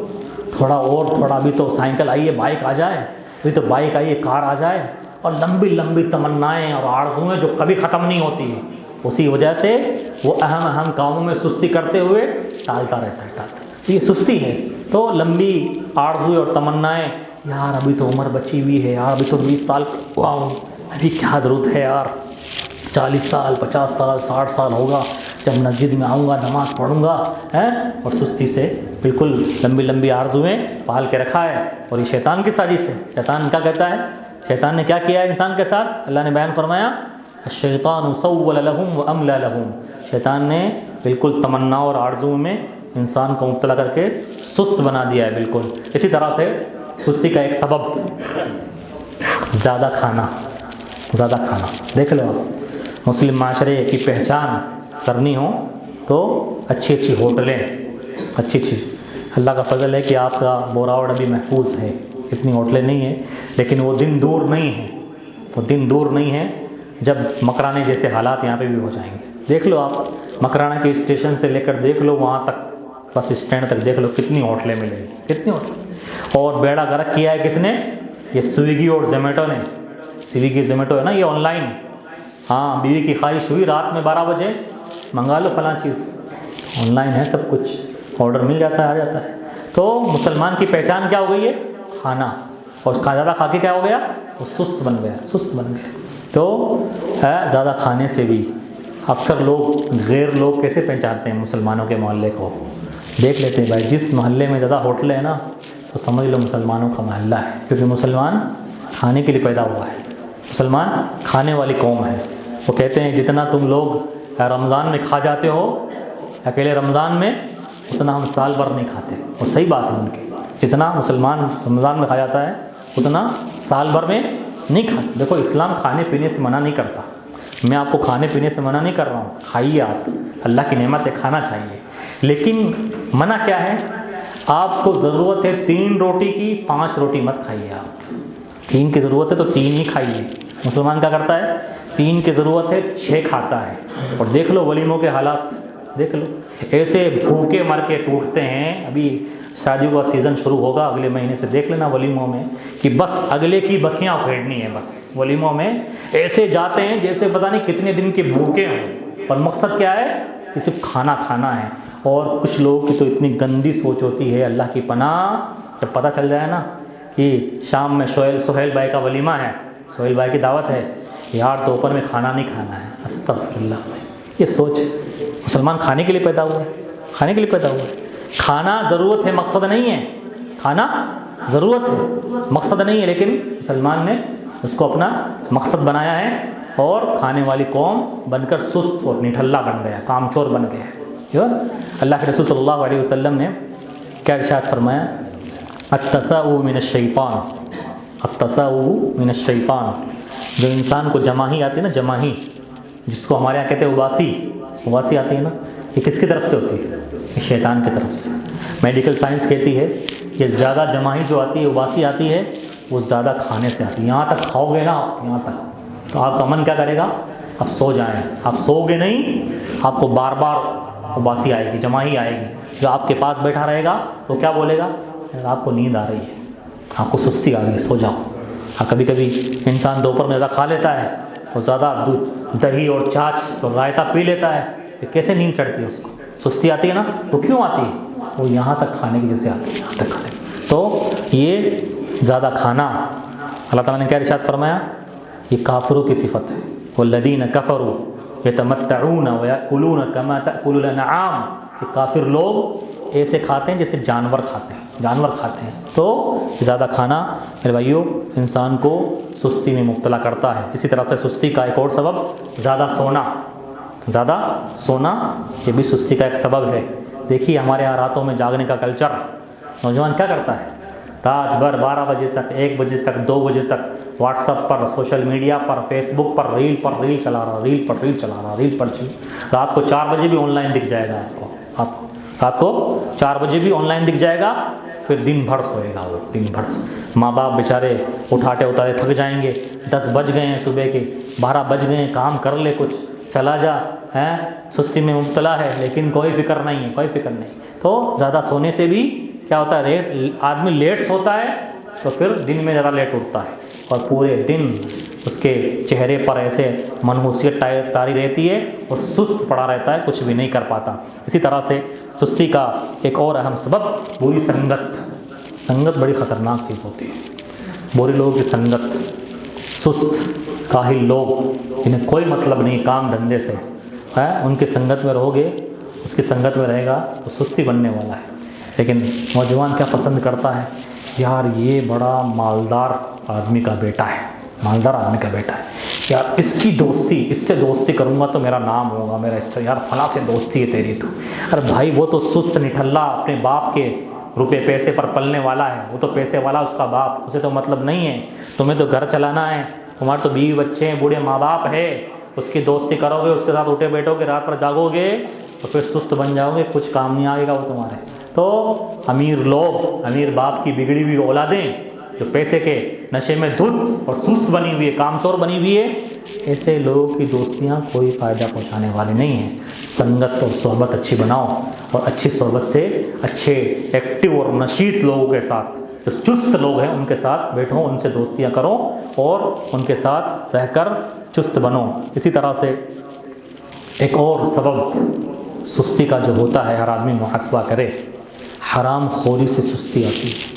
تھوڑا ابھی تو سائیکل آئی ہے، بائک آ جائے، ابھی تو بائک آئی ہے، کار آ جائے، اور لمبی لمبی تمنائیں اور آرزوئیں جو کبھی ختم نہیں ہوتی ہیں۔ اسی وجہ سے وہ اہم کاموں میں سستی کرتے ہوئے ٹالتا رہتا ہے، یہ سستی ہے۔ تو لمبی آرزوئیں اور تمنائیں، یار ابھی تو عمر بچی ہوئی ہے، یار ابھی تو 20 سال ہوا ہوں، ابھی کیا ضرورت ہے یار، 40 سال 50 سال 60 سال ہوگا جب مسجد میں آؤں گا، نماز پڑھوں گا، اور سستی سے بالکل لمبی لمبی آرزوئیں پال کے رکھا ہے۔ اور یہ شیطان کی سازش ہے۔ شیطان کیا کہتا ہے؟ شیطان نے کیا کیا ہے انسان کے ساتھ؟ اللہ نے بیان فرمایا الشیطان سول لہم واملی لہم، شیطان نے بالکل تمنا اور آرزو میں انسان کو مبتلا کر کے سست بنا دیا ہے بالکل۔ اسی طرح سے سستی کا ایک سبب زیادہ کھانا۔ دیکھ لو آپ، مسلم معاشرے کی پہچان کرنی ہو تو اچھی ہوٹلیں، اچھی اللہ کا فضل ہے کہ آپ کا بوراوڑ ابھی محفوظ ہے، اتنی ہوٹلیں نہیں ہیں، لیکن وہ دن دور نہیں ہیں جب مکرانے جیسے حالات یہاں پہ بھی ہو جائیں گے۔ دیکھ لو آپ مکرانہ کے اسٹیشن سے لے کر دیکھ لو وہاں تک، بس اسٹینڈ تک دیکھ لو کتنی ہوٹلیں ملیں گی، کتنی ہوٹلیں۔ اور بیڑا گرک کیا ہے کس نے؟ یہ سویگی اور زومیٹو نے۔ سویگی زومیٹو ہے نا، یہ آن لائن، ہاں بیوی کی خواہش ہوئی رات میں 12 بجے منگا لو فلاں چیز، آن لائن ہے سب کچھ، آرڈر مل جاتا ہے، آ جاتا ہے۔ تو مسلمان کی پہچان کیا ہو گئی ہے؟ کھانا، اور زیادہ کھا کے کیا ہو گیا؟ وہ سست بن گیا۔ تو زیادہ کھانے سے بھی اکثر غیر لوگ کیسے پہچانتے ہیں مسلمانوں کے محلے کو؟ دیکھ لیتے ہیں بھائی، جس محلے میں زیادہ ہوٹل ہے نا تو سمجھ لو مسلمانوں کا محلہ ہے، کیونکہ مسلمان کھانے کے لیے پیدا ہوا ہے، مسلمان کھانے والی قوم ہے۔ وہ کہتے ہیں جتنا تم لوگ رمضان میں کھا جاتے ہو اکیلے رمضان میں، اتنا ہم سال بھر نہیں کھاتے۔ اور صحیح بات ہے ان کی، جتنا مسلمان رمضان میں کھا جاتا ہے اتنا سال بھر میں نہیں کھاتے۔ دیکھو اسلام کھانے پینے سے منع نہیں کرتا، میں آپ کو کھانے پینے سے منع نہیں کر رہا ہوں، کھائیے، آپ اللہ کی نعمت ہے، کھانا چاہیے، لیکن منع کیا ہے؟ آپ کو ضرورت ہے 3 روٹی کی، 5 روٹی مت کھائیے۔ آپ 3 کی ضرورت ہے تو 3 ہی کھائیے۔ مسلمان کیا کرتا ہے؟ 3 کی ضرورت ہے 6 کھاتا ہے۔ اور دیکھ لو ولیموں کے حالات، دیکھ لو ایسے بھوکے مر کے ٹوٹتے ہیں۔ ابھی شادیوں کا سیزن شروع ہوگا اگلے مہینے سے، دیکھ لینا ولیموں میں کہ بس اگلے کی بکیاں اکھیڑنی ہے، بس ولیموں میں ایسے جاتے ہیں جیسے پتہ نہیں کتنے دن کے بھوکے ہیں، اور مقصد کیا ہے؟ کہ صرف کھانا ہے۔ اور کچھ لوگوں کی تو اتنی گندی سوچ ہوتی ہے، اللہ کی پناہ، جب پتہ چل جائے نا کہ شام میں سہیل بھائی کا ولیمہ ہے، سہیل بھائی کی دعوت ہے، یار دوپہر میں کھانا نہیں کھانا ہے، استغفر اللہ۔ یہ سوچ، مسلمان کھانے کے لیے پیدا ہوا ہے، کھانا ضرورت ہے، مقصد نہیں ہے، کھانا ضرورت ہے، مقصد نہیں ہے، لیکن مسلمان نے اس کو اپنا مقصد بنایا ہے اور کھانے والی قوم بن کر سست اور نٹھلا بن گیا، کام چور بن گیا۔ اللہ کے رسول صلی اللہ علیہ وسلم نے کیا ارشاد فرمایا؟ التساؤ من الشیطان، جو انسان کو جماہی آتی ہے نا، جماہی جس کو ہمارے یہاں کہتے ہیں اباسی آتی ہے نا، یہ کس کی طرف سے ہوتی ہے؟ یہ شیطان کی طرف سے۔ میڈیکل سائنس کہتی ہے کہ زیادہ جماہی جو آتی ہے، اباسی آتی ہے، وہ زیادہ کھانے سے آتی ہے۔ یہاں تک کھاؤ گے نا آپ، یہاں تک، تو آپ کا من کیا کرے گا؟ آپ سو جائیں، آپ سو گے نہیں، آپ کو بار بار اباسی آئے گی، جماہی آئے گی۔ جو آپ کے پاس بیٹھا رہے گا وہ کیا بولے گا؟ آپ کو نیند آ رہی ہے، آپ کو سستی آ رہی ہے، سو جاؤ۔ کبھی کبھی انسان دوپہر میں زیادہ کھا لیتا ہے اور زیادہ دہی اور چھاچھ اور رائتا پی لیتا ہے، پھر کیسے نیند چڑھتی ہے اس کو؟ سستی آتی ہے نا، وہ کیوں آتی ہے؟ وہ یہاں تک کھانے کی وجہ سے آتی ہے، یہاں تک کھانے۔ تو یہ زیادہ کھانا اللہ تعالیٰ نے کیا ارشاد فرمایا؟ یہ کافروں کی صفت ہے، والذین کفروا یتمتعون ویأکلون کما تأکل الانعام، کہ کافر لوگ ایسے کھاتے ہیں جیسے جانور کھاتے ہیں۔ تو زیادہ کھانا میرے بھائیوں انسان کو سستی میں مبتلا کرتا ہے۔ اسی طرح سے سستی کا ایک اور سبب زیادہ سونا یہ بھی سستی کا ایک سبب ہے۔ دیکھیے ہمارے یہاں راتوں میں جاگنے کا کلچر، نوجوان کیا کرتا ہے؟ رات بھر 12 بجے تک، 1 بجے تک، 2 بجے تک واٹس ایپ پر، سوشل میڈیا پر، فیس بک پر ریل چلا رہا، رات کو 4 بجے بھی آن لائن دکھ جائے گا آپ کو رات کو 4 بجے بھی آن لائن دکھ جائے گا، پھر دن بھر سوئے گا وہ، دن بھر۔ ماں باپ بیچارے اٹھاتے تھک جائیں گے، 10 بج گئے ہیں صبح کے، 12 بج گئے ہیں، کام کر لے، کچھ چلا جا، سستی میں مبتلا ہے، لیکن کوئی فکر نہیں۔ تو زیادہ سونے سے بھی کیا ہوتا ہے؟ آدمی لیٹ سوتا ہے تو پھر دن میں زیادہ لیٹ اٹھتا ہے، اور پورے دن اس کے چہرے پر ایسے منحوسیت طاری رہتی ہے اور سست پڑا رہتا ہے، کچھ بھی نہیں کر پاتا۔ اسی طرح سے سستی کا ایک اور اہم سبب بری سنگت بڑی خطرناک چیز ہوتی ہے۔ برے لوگوں کی سنگت، سست کاہل لوگ جنہیں کوئی مطلب نہیں کام دھندے سے، ان کی سنگت میں رہو گے، اس کی سنگت میں رہے گا تو سستی بننے والا ہے۔ لیکن نوجوان کیا پسند کرتا ہے؟ یار یہ بڑا مالدار آدمی کا بیٹا ہے، یار اس سے دوستی کروں گا تو میرا نام ہوگا، میرا اس سے یار فلاں سے دوستی ہے تیری تو۔ ارے بھائی وہ تو سست نٹھلا اپنے باپ کے روپے پیسے پر پلنے والا ہے، وہ تو پیسے والا اس کا باپ، اسے تو مطلب نہیں ہے، تمہیں تو گھر چلانا ہے، تمہارے تو بیوی بچے ہیں، بوڑھے ماں باپ ہے، اس کی دوستی کرو گے، اس کے ساتھ اٹھے بیٹھو گے، رات پر جاگو گے تو پھر سست بن جاؤ گے، کچھ کام نہیں آئے گا وہ تمہارے۔ تو امیر باپ کی بگڑی ہوئی اولادیں جو پیسے کے نشے میں دھت اور سست بنی ہوئی ہے، کامچور بنی ہوئی ہے، ایسے لوگوں کی دوستیاں کوئی فائدہ پہنچانے والی نہیں ہیں۔ سنگت اور صحبت اچھی بناؤ، اور اچھی صحبت سے اچھے ایکٹیو اور نشیط لوگوں کے ساتھ، جو چست لوگ ہیں ان کے ساتھ بیٹھو، ان سے دوستیاں کرو اور ان کے ساتھ رہ کر چست بنو۔ اسی طرح سے ایک اور سبب سستی کا جو ہوتا ہے، ہر آدمی محاسبہ کرے، حرام خوری سے سستی آتی ہے۔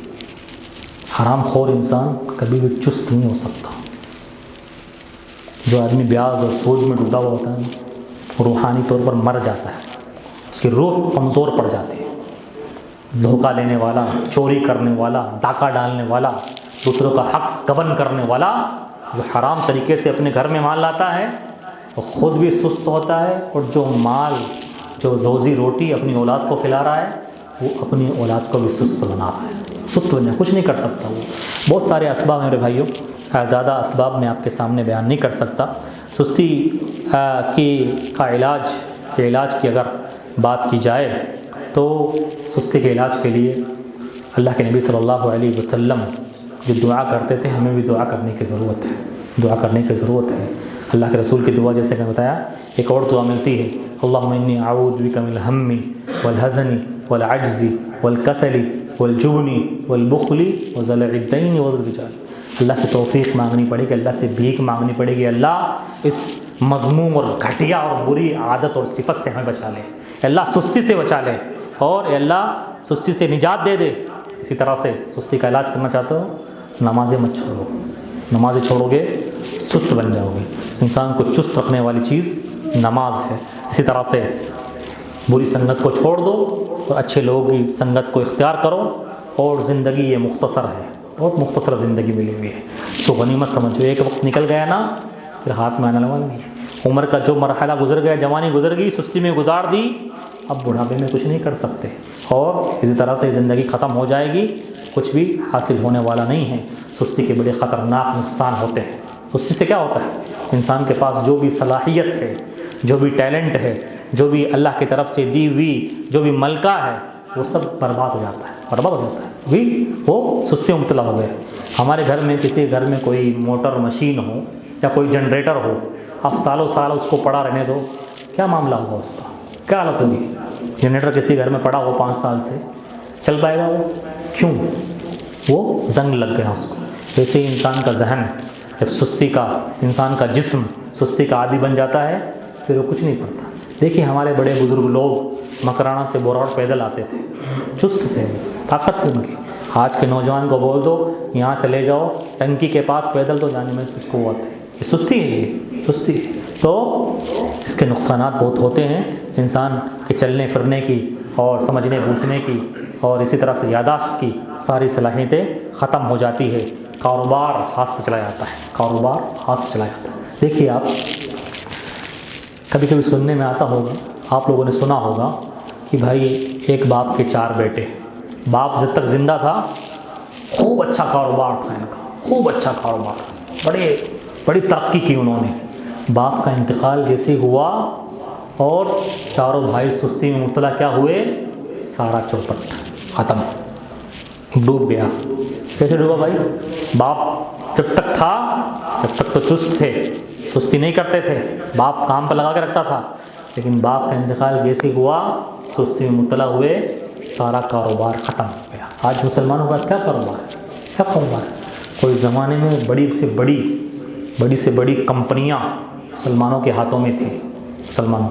حرام خور انسان کبھی بھی چست نہیں ہو سکتا۔ جو آدمی بیاض اور سود میں ڈوبا ہوا ہوتا ہے روحانی طور پر مر جاتا ہے، اس کی روح کمزور پڑ جاتی ہے۔ دھوکہ دینے والا، چوری کرنے والا، ڈاکہ ڈالنے والا، دوسروں کا حق غبن کرنے والا، جو حرام طریقے سے اپنے گھر میں مال لاتا ہے وہ خود بھی سست ہوتا ہے، اور جو روزی روٹی اپنی اولاد کو کھلا رہا ہے وہ اپنی اولاد کو بھی سست بنا رہا ہے، سست بنا، کچھ نہیں کر سکتا وہ۔ بہت سارے اسباب ہیں میرے بھائیوں، زیادہ اسباب میں آپ کے سامنے بیان نہیں کر سکتا۔ سستی کا علاج کی اگر بات کی جائے تو سستی کے علاج کے لیے اللہ کے نبی صلی اللہ علیہ وسلم جو دعا کرتے تھے، ہمیں بھی دعا کرنے کی ضرورت ہے۔ اللہ کے رسول کی دعا جیسے کہ میں بتایا، ایک اور دعا ملتی ہے، اللہم انی اعوذ بک من الہم والحزن والعجز والکسل والجبن والبخل وضلع الدین وغضب الرجال۔ اللہ سے توفیق مانگنی پڑے گی، اللہ سے بھیک مانگنی پڑے گی، اللہ اس مذموم اور گھٹیا اور بری عادت اور صفت سے ہمیں بچا لے، اللہ سستی سے بچا لے، اور اللہ سستی سے نجات دے دے۔ اسی طرح سے سستی کا علاج کرنا چاہتے ہو، نمازیں مت چھوڑو، نمازیں چھوڑو گے سست بن جاؤ گے۔ انسان کو چست رکھنے والی چیز نماز ہے۔ اسی طرح سے بری سنگت کو چھوڑ دو اور اچھے لوگوں کی سنگت کو اختیار کرو، اور زندگی یہ مختصر ہے، بہت مختصر زندگی ملی ہوئی ہے، سو غنیمت سمجھو، ایک وقت نکل گیا نا پھر ہاتھ میں آنے لگا نہیں۔ عمر کا جو مرحلہ گزر گیا، جوانی گزر گئی، سستی میں گزار دی، اب بڑھاپے میں کچھ نہیں کر سکتے، اور اسی طرح سے زندگی ختم ہو جائے گی، کچھ بھی حاصل ہونے والا نہیں ہے۔ سستی کے بڑے خطرناک نقصان ہوتے ہیں۔ سستی سے کیا ہوتا ہے؟ انسان کے پاس جو بھی صلاحیت ہے، جو بھی ٹیلنٹ ہے، جو بھی اللہ کی طرف سے دی ہوئی جو بھی ملکہ ہے، وہ سب برباد ہو جاتا ہے، وہ سستی میں مبتلا ہو گئے۔ ہمارے گھر میں کسی گھر میں کوئی موٹر مشین ہو یا کوئی جنریٹر ہو، آپ سالوں سال اس کو پڑا رہنے دو، کیا معاملہ ہوگا اس کا، کیا حالت ہوگی؟ جنریٹر کسی گھر میں پڑا ہو 5 سال سے، چل پائے گا وہ؟ کیوں؟ وہ زنگ لگ گیا اس کو۔ ویسے ہی انسان کا ذہن جب انسان کا جسم سستی کا عادی بن جاتا ہے، پھر وہ کچھ نہیں پڑتا۔ دیکھیے ہمارے بڑے بزرگ لوگ مکرانہ سے بوراٹ پیدل آتے تھے، چست تھے، طاقت تھی ان کی، آج کے نوجوان کو بول دو یہاں چلے جاؤ ٹنکی کے پاس پیدل تو جانے میں اس کو ہوتا ہے، یہ سستی ہے، یہ سستی ہے۔ تو اس کے نقصانات بہت ہوتے ہیں انسان کے چلنے پھرنے کی اور سمجھنے بوجھنے کی اور اسی طرح سے یادداشت کی ساری صلاحیتیں ختم ہو جاتی ہے، کاروبار ہاتھ سے چلا جاتا ہے، کاروبار ہاتھ سے چلا جاتا ہے۔ دیکھیے آپ کبھی کبھی سننے میں آتا ہوگا، آپ لوگوں نے سنا ہوگا کہ بھائی ایک باپ کے 4 بیٹے، باپ جب تک زندہ تھا خوب اچھا کاروبار تھا ان کا، خوب اچھا کاروبار، بڑی ترقی کی انہوں نے۔ باپ کا انتقال جیسے ہوا اور چاروں بھائی سستی میں مبتلا کیا ہوئے، سارا چوپٹ ختم، ڈوب گیا۔ کیسے ڈوبا بھائی؟ باپ جب تک تھا جب تک تو چست تھے، سستی نہیں کرتے تھے، باپ کام پہ لگا کے رکھتا تھا، لیکن باپ کا انتقال جیسے ہوا سستی میں مبتلا ہوئے، سارا کاروبار ختم ہو گیا۔ آج مسلمانوں کے پاس کیا کاروبار ہے؟ کیا کاروبار ہے؟ کوئی زمانے میں بڑی سے بڑی کمپنیاں مسلمانوں کے ہاتھوں میں تھی۔ مسلمانوں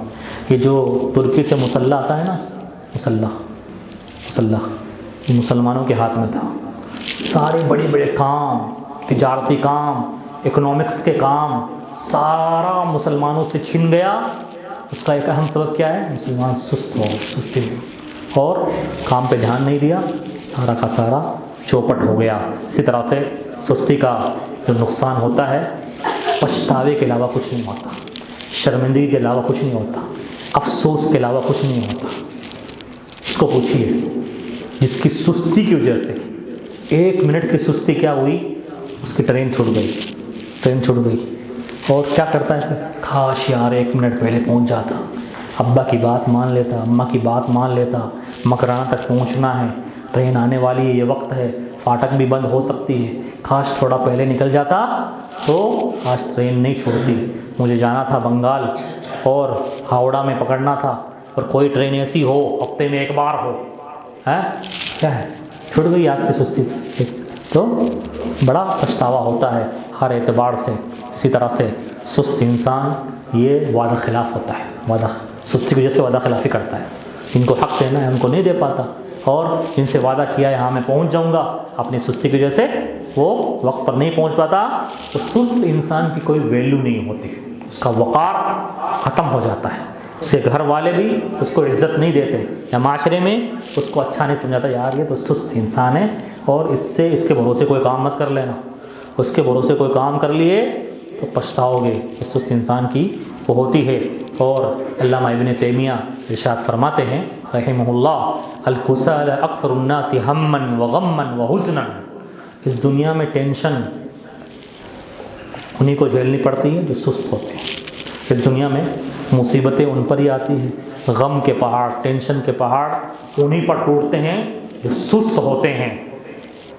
یہ جو ترکی سے مسلح آتا ہے نا، مسلح یہ مسلمانوں کے ہاتھ میں تھا۔ سارے بڑے کام، تجارتی کام، اکنامکس کے کام سارا مسلمانوں سے چھن گیا۔ اس کا ایک اہم سبب کیا ہے؟ مسلمان سستی میں اور کام پہ دھیان نہیں دیا، سارا کا سارا چوپٹ ہو گیا۔ اسی طرح سے سستی کا جو نقصان ہوتا ہے، پچھتاوے کے علاوہ کچھ نہیں ہوتا، شرمندگی کے علاوہ کچھ نہیں ہوتا، افسوس کے علاوہ کچھ نہیں ہوتا۔ اس کو پوچھیے جس کی سستی کی وجہ سے 1 منٹ کی سستی کیا ہوئی، اس کی ٹرین چھوٹ گئی اور کیا کرتا ہے پھر؟ کاش یار 1 منٹ پہلے پہنچ جاتا، ابا کی بات مان لیتا، اماں کی بات مان لیتا، مکرانا تک پہنچنا ہے، ٹرین آنے والی ہے، یہ وقت ہے، فاٹک بھی بند ہو سکتی ہے، کاش تھوڑا پہلے نکل جاتا تو آج ٹرین نہیں چھوڑتی، مجھے جانا تھا بنگال اور ہاوڑا میں پکڑنا تھا، اور کوئی ٹرین ایسی ہو ہفتے میں 1 بار ہو، کیا ہے، چھوٹ گئی آپ کی سستی سے، تو بڑا پچھتاوا ہوتا ہے ہر اعتبار سے۔ اسی طرح سے سست انسان یہ وعدہ خلاف ہوتا ہے، سستی کی وجہ سے وعدہ خلافی کرتا ہے، جن کو حق دینا ہے ان کو نہیں دے پاتا، اور جن سے وعدہ کیا ہے ہاں میں پہنچ جاؤں گا، اپنی سستی کی وجہ سے وہ وقت پر نہیں پہنچ پاتا، تو سست انسان کی کوئی ویلیو نہیں ہوتی، اس کا وقار ختم ہو جاتا ہے، اس کے گھر والے بھی اس کو عزت نہیں دیتے، یا معاشرے میں اس کو اچھا نہیں سمجھاتا، یار یہ تو سست انسان ہے، اور اس کے بھروسے کوئی کام مت کر لینا، اس کے بھروسے کوئی کام کر لیے تو پچھتاؤ گے۔ اس سست انسان کی وہ ہوتی ہے۔ اور علامہ ابن تیمیہ ارشاد فرماتے ہیں رحمہ اللہ، الکسالى اکثر الناس ہما وغما وحزنا، اس دنیا میں ٹینشن انہیں کو جھیلنی پڑتی ہے جو سست ہوتے ہیں، اس دنیا میں مصیبتیں ان پر ہی آتی ہیں، غم کے پہاڑ، ٹینشن کے پہاڑ انہیں پر ٹوٹتے ہیں جو سست ہوتے ہیں،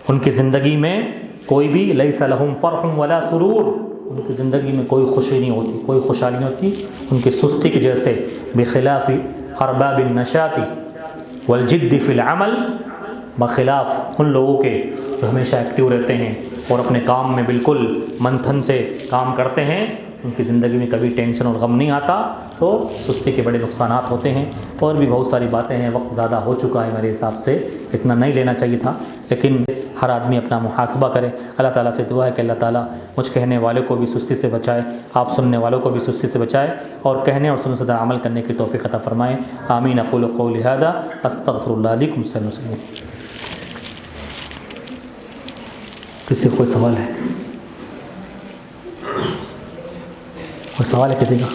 ان کی زندگی میں کوئی بھی لیس لہم فرح ولا سرور، ان کی زندگی میں کوئی خوشی نہیں ہوتی، کوئی خوشحالی نہیں ہوتی، ان کی سستی کی جیسے، بخلاف ارباب النشاط والجد فی العمل، بخلاف ان لوگوں کے جو ہمیشہ ایکٹیو رہتے ہیں اور اپنے کام میں بالکل منتھن سے کام کرتے ہیں، ان کی زندگی میں کبھی ٹینشن اور غم نہیں آتا۔ تو سستی کے بڑے نقصانات ہوتے ہیں، اور بھی بہت ساری باتیں ہیں، وقت زیادہ ہو چکا ہے میرے حساب سے، اتنا نہیں لینا چاہیے تھا، لیکن ہر آدمی اپنا محاسبہ کرے۔ اللہ تعالیٰ سے دعا ہے کہ اللہ تعالیٰ مجھ کہنے والے کو بھی سستی سے بچائے، آپ سننے والوں کو بھی سستی سے بچائے، اور کہنے اور سننے سے عمل کرنے کی توفیق عطا فرمائے۔ آمین۔ اقول قولی ھذا استغفر اللہ علیکم۔ کسی کو کوئی سوال ہے؟ کوئی سوال ہے کسی کا؟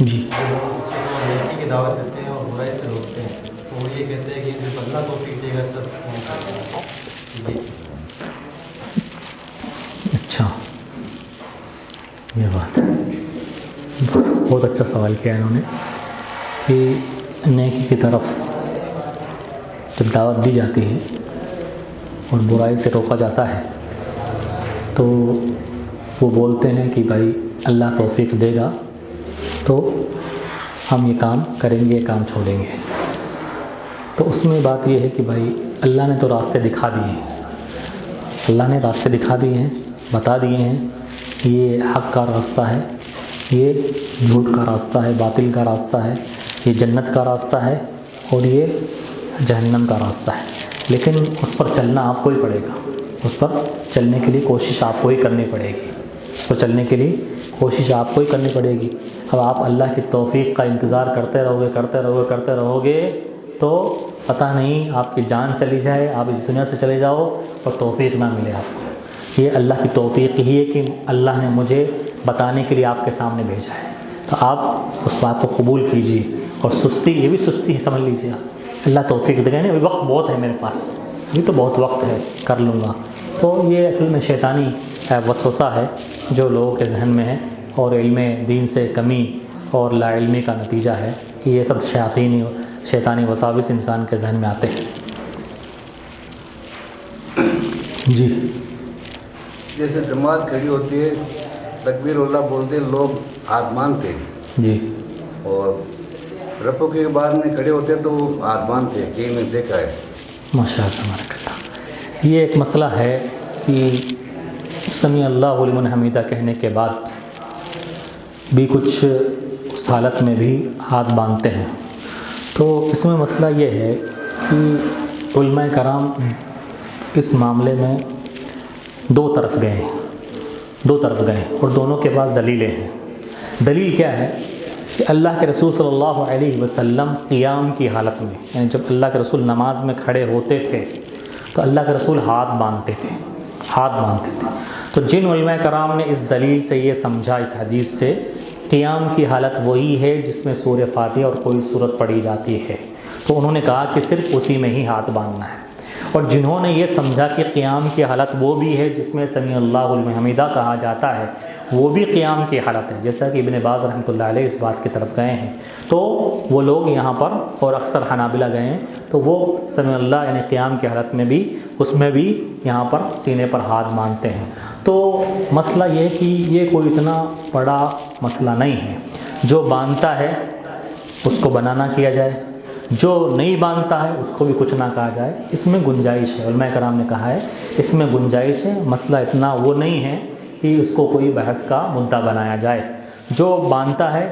جی، کی دعوت دیتے ہیں اور برائی سے روکتے ہیں، تو وہ یہ کہتے ہیں کہ جب اللہ توفیق دے گا تب۔ اچھا، یہ بات بہت اچھا سوال کیا انہوں نے کہ نیکی کی طرف جب دعوت دی جاتی ہے اور برائی سے روکا جاتا ہے تو وہ بولتے ہیں کہ بھائی اللہ توفیق دے گا تو ہم یہ کام کریں گے، یہ کام چھوڑیں گے۔ تو اس میں بات یہ ہے کہ بھائی اللہ نے تو راستے دکھا دیے ہیں، اللہ نے راستے دکھا دیے ہیں، بتا دیے ہیں یہ حق کا راستہ ہے، یہ جھوٹ کا راستہ ہے، باطل کا راستہ ہے، یہ جنت کا راستہ ہے، اور یہ جہنم کا راستہ ہے، لیکن اس پر چلنا آپ کو ہی پڑے گا، اس پر چلنے کے لیے کوشش آپ کو ہی کرنی پڑے گی، اس پر چلنے کے لیے کوشش آپ کو ہی کرنی پڑے گی۔ اب آپ اللہ کی توفیق کا انتظار کرتے رہو گے تو پتہ نہیں آپ کی جان چلی جائے، آپ اس دنیا سے چلے جاؤ اور توفیق نہ ملے آپ کو۔ یہ اللہ کی توفیق ہی ہے کہ اللہ نے مجھے بتانے کے لیے آپ کے سامنے بھیجا ہے، تو آپ اس بات کو قبول کیجیے۔ اور سستی، یہ بھی سستی ہے، سمجھ لیجیے آپ، اللہ توفیق دے گا نہیں، ابھی وقت بہت ہے میرے پاس، ابھی تو بہت وقت ہے، کر لوں گا، تو یہ اصل میں شیطانی وسوسہ ہے جو لوگوں کے ذہن میں ہے، اور علم دین سے کمی اور لا علمی کا نتیجہ ہے کہ یہ سب شیطانی وساوس انسان کے ذہن میں آتے ہیں۔ جی، جیسے جماعت کھڑی ہوتی ہے، تکبیر اللہ بولتے ہیں، لوگ ہاتھ مانتے ہیں، جی، اور رفع کے بعد میں کھڑے ہوتے ہیں تو وہ ہاتھ مانتے ہیں، کہیں میں دیکھا ہے۔ ماشاء اللہ تبارک اللہ۔ یہ ایک مسئلہ ہے کہ سمیع اللہ لمن حمیدہ کہنے کے بعد بھی کچھ اس حالت میں بھی ہاتھ باندھتے ہیں، تو اس میں مسئلہ یہ ہے کہ علماء کرام اس معاملے میں دو طرف گئے ہیں اور دونوں کے پاس دلیلیں ہیں۔ دلیل کیا ہے کہ اللہ کے رسول صلی اللہ علیہ وسلم قیام کی حالت میں، یعنی جب اللہ کے رسول نماز میں کھڑے ہوتے تھے تو اللہ کے رسول ہاتھ باندھتے تھے۔ تو جن علماء کرام نے اس دلیل سے یہ سمجھا، اس حدیث سے، قیام کی حالت وہی ہے جس میں سورہ فاتحہ اور کوئی سورت پڑھی جاتی ہے، تو انہوں نے کہا کہ صرف اسی میں ہی ہاتھ باندھنا ہے۔ اور جنہوں نے یہ سمجھا کہ قیام کی حالت وہ بھی ہے جس میں سمیع اللہ لمن حمیدہ کہا جاتا ہے، وہ بھی قیام کی حالت ہے، جیسا کہ ابن باز رحمۃ اللہ علیہ اس بات کی طرف گئے ہیں، تو وہ لوگ یہاں پر، اور اکثر حنابلہ گئے ہیں، تو وہ سمیع اللہ یعنی قیام کی حالت میں بھی، اس میں بھی یہاں پر سینے پر ہاتھ باندھتے ہیں۔ تو مسئلہ یہ ہے کہ یہ کوئی اتنا بڑا مسئلہ نہیں ہے، جو باندھتا ہے اس کو بنانا کیا جائے، جو نہیں باندھتا ہے اس کو بھی کچھ نہ کہا جائے، اس میں گنجائش ہے۔ علماء کرام نے کہا ہے اس میں گنجائش ہے، مسئلہ اتنا وہ نہیں ہے کہ اس کو کوئی بحث کا مدعا بنایا جائے۔ جو باندھتا ہے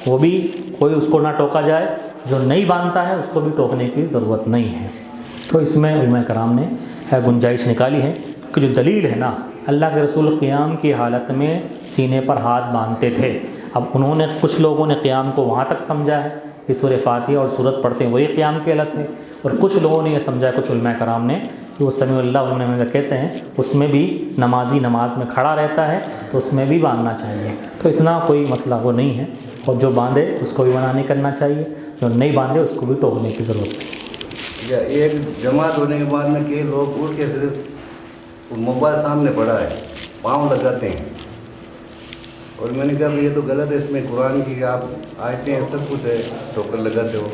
وہ بھی کوئی اس کو نہ ٹوکا جائے، جو نہیں باندھتا ہے اس کو بھی ٹوکنے کی ضرورت نہیں ہے۔ تو اس میں علماء کرام نے گنجائش نکالی ہے کہ جو دلیل ہے نا، اللہ کے رسول قیام کی حالت میں سینے پر ہاتھ باندھتے تھے۔ اب انہوں نے، کچھ لوگوں نے قیام کو وہاں تک سمجھا ہے کہ سورہ فاتحہ اور سورت پڑھتے ہیں وہی قیام کی حالت ہے، اور کچھ لوگوں نے یہ سمجھا، کچھ علماء کرام نے، کہ وہ سمیع اللہ لمن حمیدہ کہتے ہیں اس میں بھی نمازی نماز میں کھڑا رہتا ہے تو اس میں بھی باندھنا چاہیے۔ تو اتنا کوئی مسئلہ وہ نہیں ہے، اور جو باندھے اس کو بھی منع نہیں کرنا چاہیے، جو نہیں باندھے اس کو بھی ٹوکنے کی ضرورت نہیں۔ یا ایک جماعت ہونے کے بعد میں کہ لوگ اٹھ کے صرف موبائل سامنے پڑا ہے، پاؤں لگاتے ہیں، اور میں نے کہا یہ تو غلط ہے، اس میں قرآن کی آپ آیتیں ہیں، سب کچھ ہے، ٹوکر لگاتے ہو۔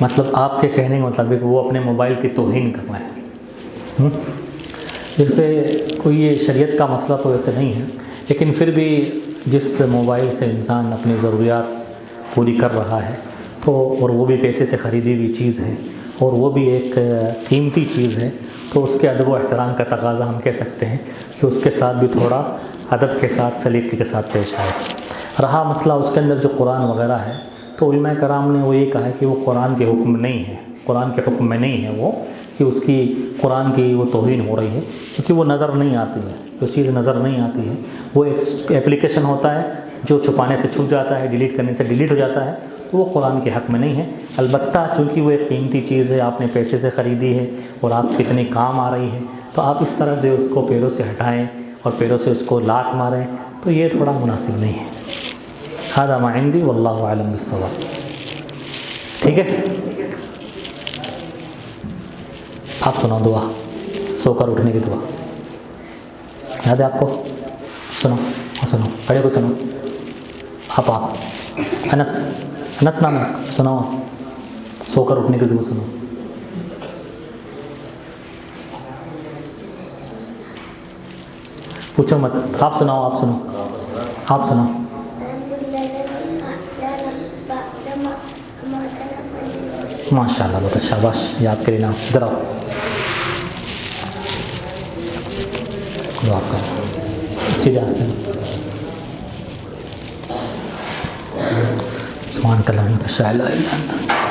مطلب آپ کے کہنے کے مطابق وہ اپنے موبائل کی توہین کر رہے ہیں۔ جیسے کوئی یہ شریعت کا مسئلہ تو ایسے نہیں ہے، لیکن پھر بھی جس موبائل سے انسان اپنی ضروریات پوری کر رہا ہے، تو اور وہ بھی پیسے سے خریدی ہوئی چیز ہے، اور وہ بھی ایک قیمتی چیز ہے، تو اس کے ادب و احترام کا تقاضا ہم کہہ سکتے ہیں کہ اس کے ساتھ بھی تھوڑا ادب کے ساتھ، سلیقے کے ساتھ پیش آئے۔ رہا مسئلہ اس کے اندر جو قرآن وغیرہ ہے، تو علماء کرام نے وہ یہ کہا ہے کہ وہ قرآن کے حکم نہیں ہے، قرآن کے حکم میں نہیں ہے وہ، کہ اس کی قرآن کی وہ توہین ہو رہی ہے، کیونکہ وہ نظر نہیں آتی ہے، جو چیز نظر نہیں آتی ہے وہ ایک ایپلیکیشن ہوتا ہے جو چھپانے سے چھپ جاتا ہے، ڈیلیٹ کرنے سے ڈیلیٹ ہو جاتا ہے، تو وہ قرآن کے حق میں نہیں ہے۔ البتہ چونکہ وہ ایک قیمتی چیز ہے، آپ نے پیسے سے خریدی ہے اور آپ کتنے کام آ رہی ہے، تو آپ اس طرح سے اس کو پیروں سے ہٹائیں اور پیروں سے اس کو لات ماریں، تو یہ تھوڑا مناسب نہیں ہے۔ ھذا ما عندی واللہ اعلم بالصواب۔ ٹھیک ہے، آپ سناؤ دعا، سو کر اٹھنے کی دعا یاد ہے آپ کو؟ سنو کھڑے کو سنو، آپ انس نام سناؤ، سو کر اٹھنے کی دعا سنو۔ پوچھو مت، آپ سناؤ، آپ سناؤ۔ ماشاء اللہ، بہت اچھا، شاباش، یہ آپ کے لیے نام۔ ادھر آؤ، دعا کر سیدھے ہاتھ سے۔ سبحانک اللہم و بحمدک اشہد ان لا الہ الا انت